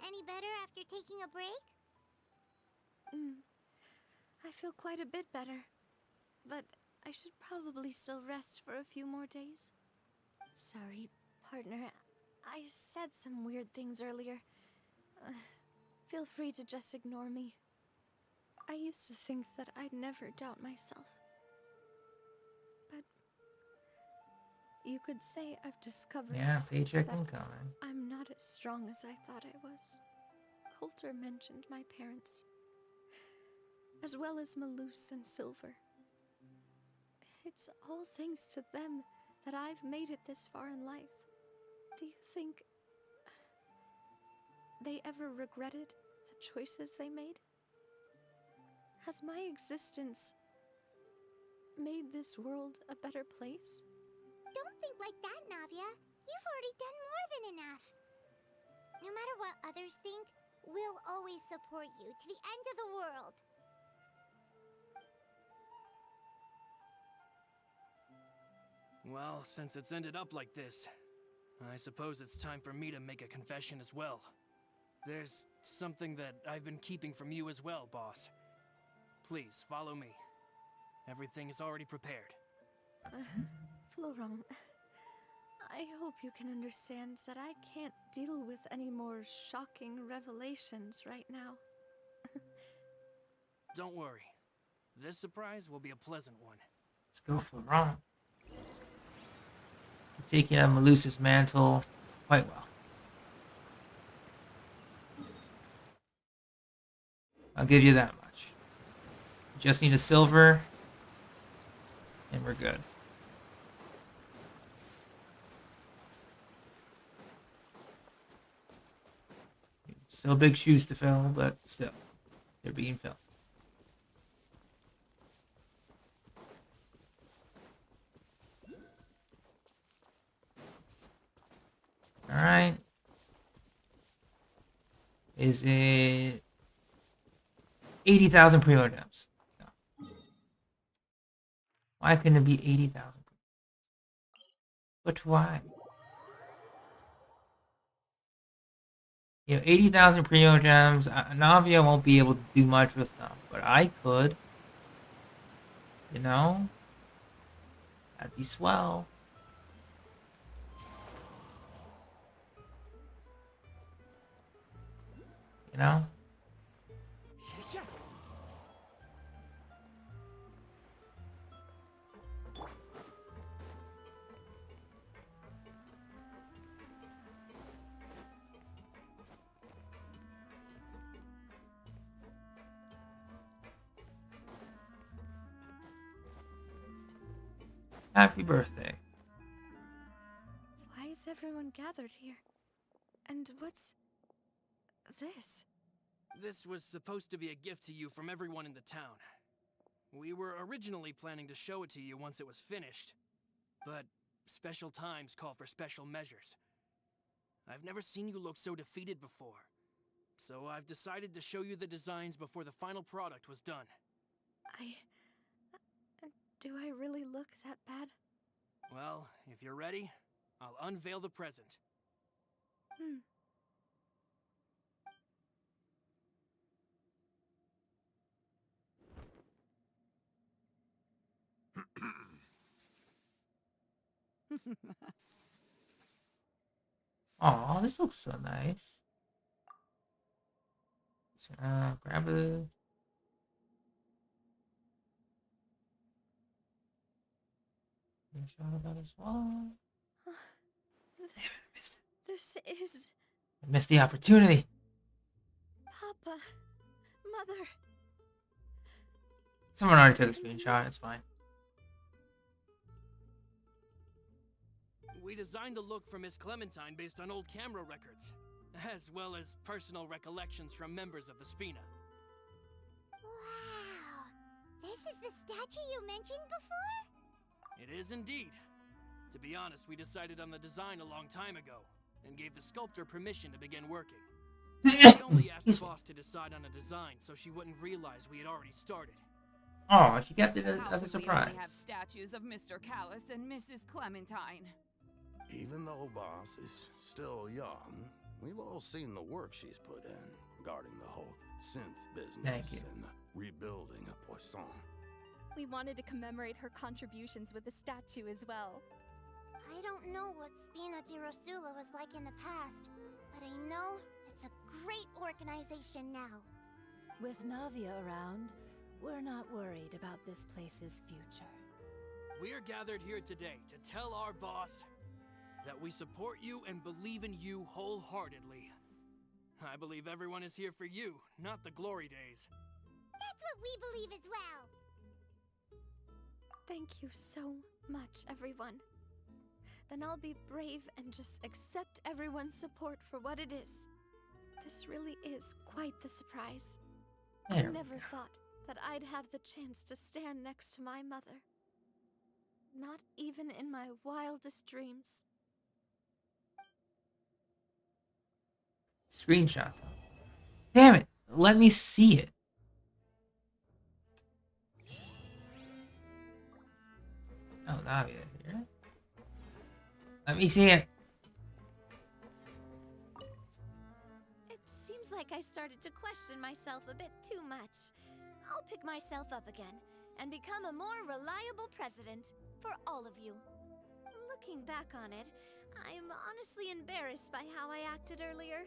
Any better after taking a break? I feel quite a bit better. But I should probably still rest for a few more days. Sorry, partner. I said some weird things earlier. Feel free to just ignore me. I used to think that I'd never doubt myself. But you could say I've discovered Yeah, paycheck that incoming. I'm not as strong as I thought I was. Coulter mentioned my parents, as well as Malus and Silver. It's all thanks to them that I've made it this far in life. Do you think they ever regretted the choices they made? Has my existence made this world a better place? Don't think like that, Navia. You've already done more than enough. No matter what others think, we'll always support you to the end of the world. Well, since it's ended up like this, I suppose it's time for me to make a confession as well. There's something that I've been keeping from you as well, boss. Please, follow me. Everything is already prepared. Florent, I hope you can understand that I can't deal with any more shocking revelations right now. Don't worry. This surprise will be a pleasant one. Let's go for Ron. Taking on Malus's mantle quite well. I'll give you that much. Just need a silver, and we're good. Still big shoes to fill, but still, they're being filled. All right. Is it 80,000 primo gems? No. Why couldn't it be 80,000? But why? You know, 80,000 primo gems. Navia won't be able to do much with them, but I could. You know, that'd be swell. You know? Happy birthday. Why is everyone gathered here? And what's this? This was supposed to be a gift to you from everyone in the town. We were originally planning to show it to you once it was finished, but special times call for special measures. I've never seen you look so defeated before, so I've decided to show you the designs before the final product was done. Do I really look that bad? Well, if you're ready, I'll unveil the present. Aw, this looks so nice. So, grab a... Shot of that as well. Damn it, I missed it. This is... I missed the opportunity. Papa. Mother. Someone already took a screenshot, it's fine. We designed the look for Miss Clementine based on old camera records, as well as personal recollections from members of the Spina. Wow! This is the statue you mentioned before? It is indeed. To be honest, we decided on the design a long time ago, and gave the sculptor permission to begin working. We only asked the boss to decide on a design so she wouldn't realize we had already started. Oh, she kept it as a How could surprise. we only have statues of Mr. Callis and Mrs. Clementine? Even though Boss is still young, we've all seen the work she's put in regarding the whole synth business Thank you. and the rebuilding of Poisson. We wanted to commemorate her contributions with a statue as well. I don't know what Spina di Rosula was like in the past, but I know it's a great organization now. With Navia around, we're not worried about this place's future. We're gathered here today to tell our boss that we support you and believe in you wholeheartedly. I believe everyone is here for you, not the glory days. That's what we believe as well. Thank you so much, everyone. Then I'll be brave and just accept everyone's support for what it is. This really is quite the surprise. I There we never go. thought that I'd have the chance to stand next to my mother. Not even in my wildest dreams. Screenshot though. Damn it! Let me see it. Oh, Navia here. Let me see it. It seems like I started to question myself a bit too much. I'll pick myself up again and become a more reliable president for all of you. Looking back on it, I'm honestly embarrassed by how I acted earlier.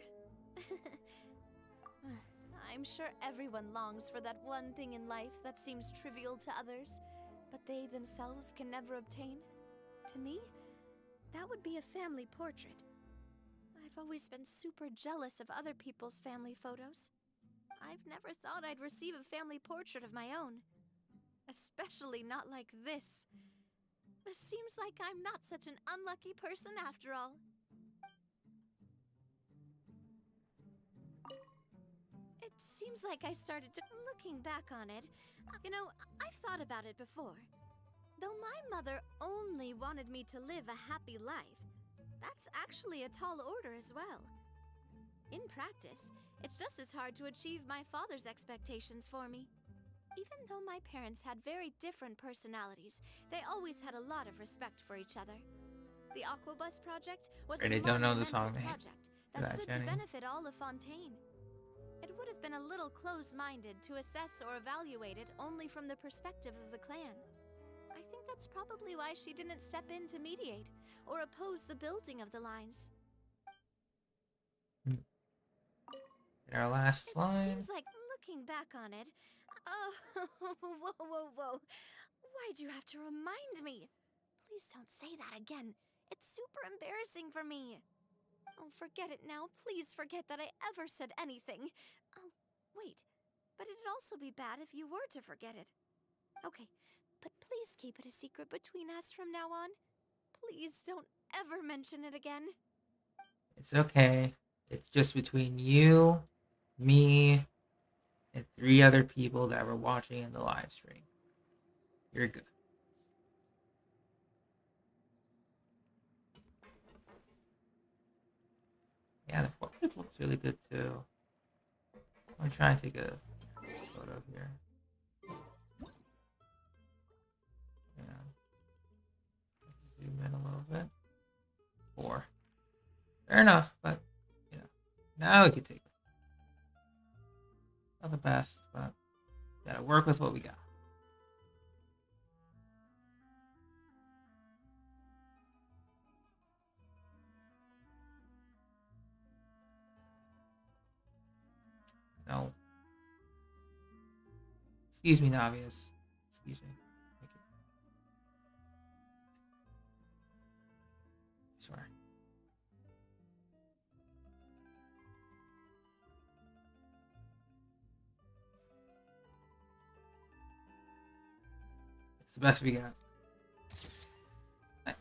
I'm sure everyone longs for that one thing in life that seems trivial to others, but they themselves can never obtain. To me, that would be a family portrait. I've always been super jealous of other people's family photos. I've never thought I'd receive a family portrait of my own. Especially not like this. This seems like I'm not such an unlucky person after all. It seems like I started to... Looking back on it, you know, I've thought about it before. Though my mother only wanted me to live a happy life, that's actually a tall order as well. In practice, it's just as hard to achieve my father's expectations for me. Even though my parents had very different personalities, they always had a lot of respect for each other. The Aquabus project was a Really don't know the monumental song name. project For that that, stood Jenny. to benefit all of Fontaine. It would have been a little close-minded to assess or evaluate it only from the perspective of the clan. I think that's probably why she didn't step in to mediate or oppose the building of the lines. In our last It slime. seems like looking back on it. Oh, whoa. Why'd you have to remind me? Please don't say that again. It's super embarrassing for me. Oh, forget it now. Please forget that I ever said anything. Oh, wait. But it'd also be bad if you were to forget it. Okay, but please keep it a secret between us from now on. Please don't ever mention it again. It's okay. It's just between you, me, and 3 other people that were watching in the live stream. You're good. Yeah, the portrait looks really good too. I'm trying to take a photo here. Yeah. Zoom in a little bit. 4. Fair enough, but you know, now we can take it. Not the best, but gotta work with what we got. No. Excuse me, Navias. Excuse me. Thank you. Sorry. It's the best we got. Nice.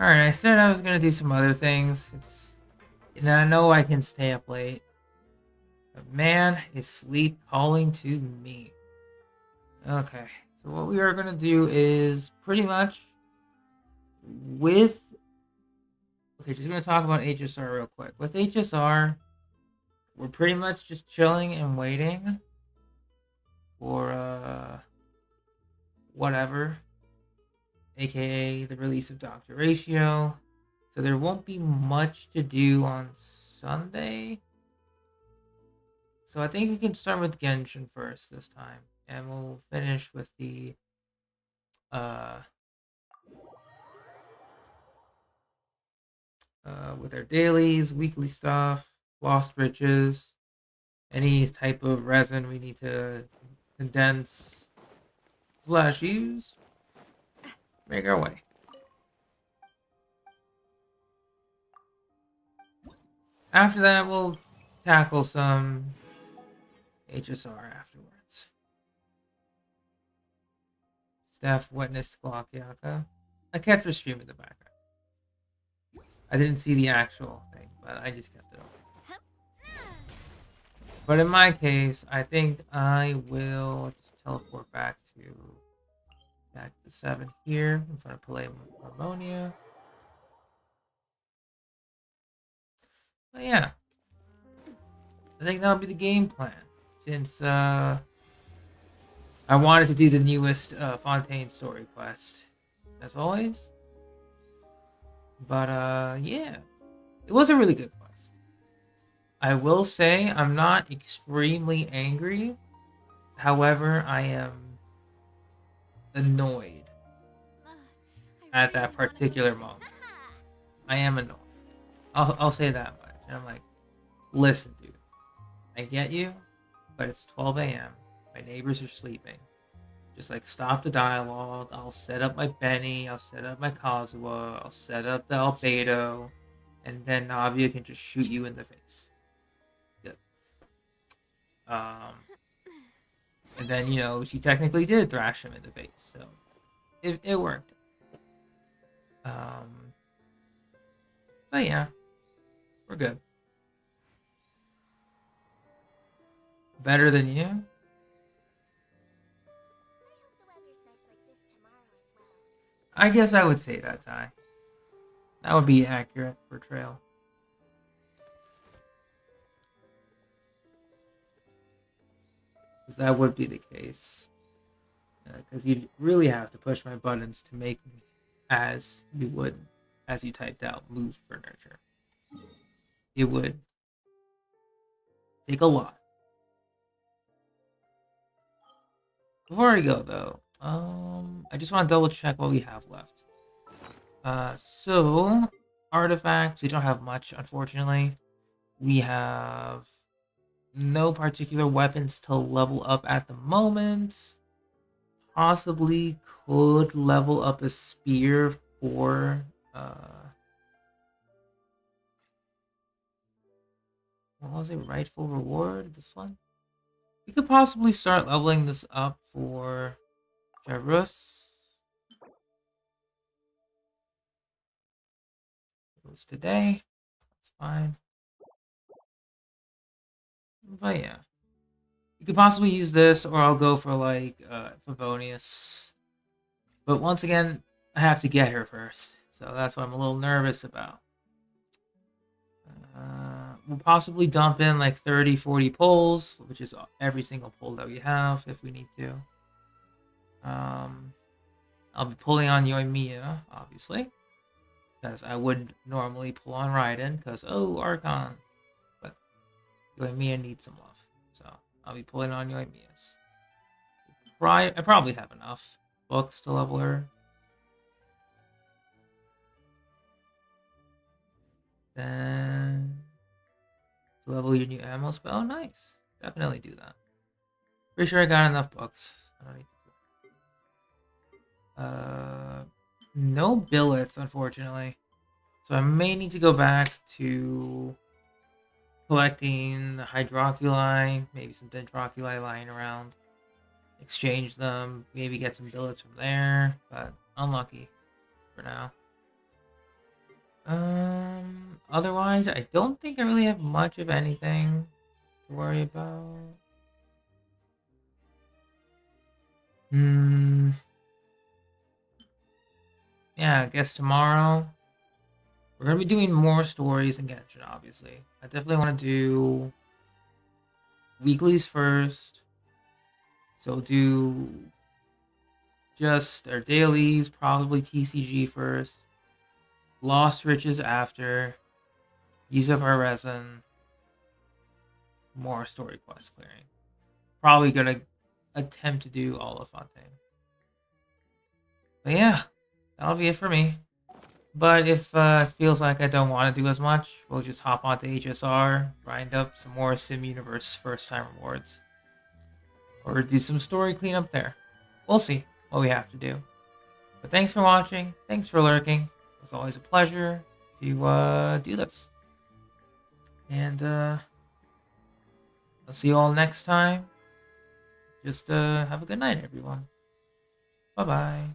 Alright, I said I was gonna do some other things. I know I can stay up late. But man, is sleep calling to me. Okay, so what we are gonna do is pretty much just gonna talk about HSR real quick. With HSR, we're pretty much just chilling and waiting for whatever, aka the release of Dr. Ratio. So there won't be much to do on Sunday. So I think we can start with Genshin first this time, and we'll finish with the with our dailies, weekly stuff, lost riches, any type of resin we need to condense / use. Make our way. After that, we'll tackle some HSR afterwards. Staff witnessed Glakiaka. I kept her stream in the background. I didn't see the actual thing, but I just kept it open. But in my case, I think I will just teleport back to Act the 7 here in front of Palais Harmonia. But yeah, I think that'll be the game plan, since I wanted to do the newest Fontaine story quest, as always. But yeah, it was a really good quest. I will say I'm not extremely angry. However, I am annoyed at that particular moment. I am annoyed. I'll say that much. And I'm like, listen, dude, I get you, but it's 12 a.m. My neighbors are sleeping. Just like stop the dialogue. I'll set up my Benny. I'll set up my Kazuha. I'll set up the Albedo, and then Navia can just shoot you in the face. Good. And then she technically did thrash him in the face, so it worked. But yeah, we're good. Better than you? I guess I would say that, Ty. That would be accurate portrayal. Because that would be the case. Because you'd really have to push my buttons to make me as you would, as you typed out, move for nurture. It would take a lot. Before I go, though, I just want to double check what we have left. So artifacts, we don't have much, unfortunately. We have no particular weapons to level up at the moment. Possibly could level up a spear for what was it? Rightful reward? This one? We could possibly start leveling this up for Jarus. It was today. That's fine. But yeah. You could possibly use this, or I'll go for like Favonius. But once again, I have to get her first. So that's what I'm a little nervous about. We'll possibly dump in like 30, 40 pulls, which is every single pull that we have if we need to. I'll be pulling on Yoimiya, obviously, because I wouldn't normally pull on Raiden, because, oh, Archon. But Yoimiya needs some love, so I'll be pulling on Yoimiya's. I probably have enough books to level her. Then to level your new ammo spell. Oh, nice. Definitely do that. Pretty sure I got enough books. I don't need to. No billets, unfortunately. So I may need to go back to collecting the hydroculi, maybe some dendroculi lying around. Exchange them, maybe get some billets from there, but unlucky for now. Otherwise, I don't think I really have much of anything to worry about. Yeah, I guess tomorrow we're gonna be doing more stories in Genshin, obviously. I definitely want to do weeklies first. So do just our dailies, probably TCG first. Lost Riches after. Use up our resin. More story quest clearing. Probably gonna attempt to do all of Fontaine. But yeah, that'll be it for me. But if it feels like I don't want to do as much, we'll just hop onto HSR, grind up some more Sim Universe first time rewards. Or do some story cleanup there. We'll see what we have to do. But thanks for watching. Thanks for lurking. It was always a pleasure to do this. And I'll see you all next time. Just have a good night, everyone. Bye-bye.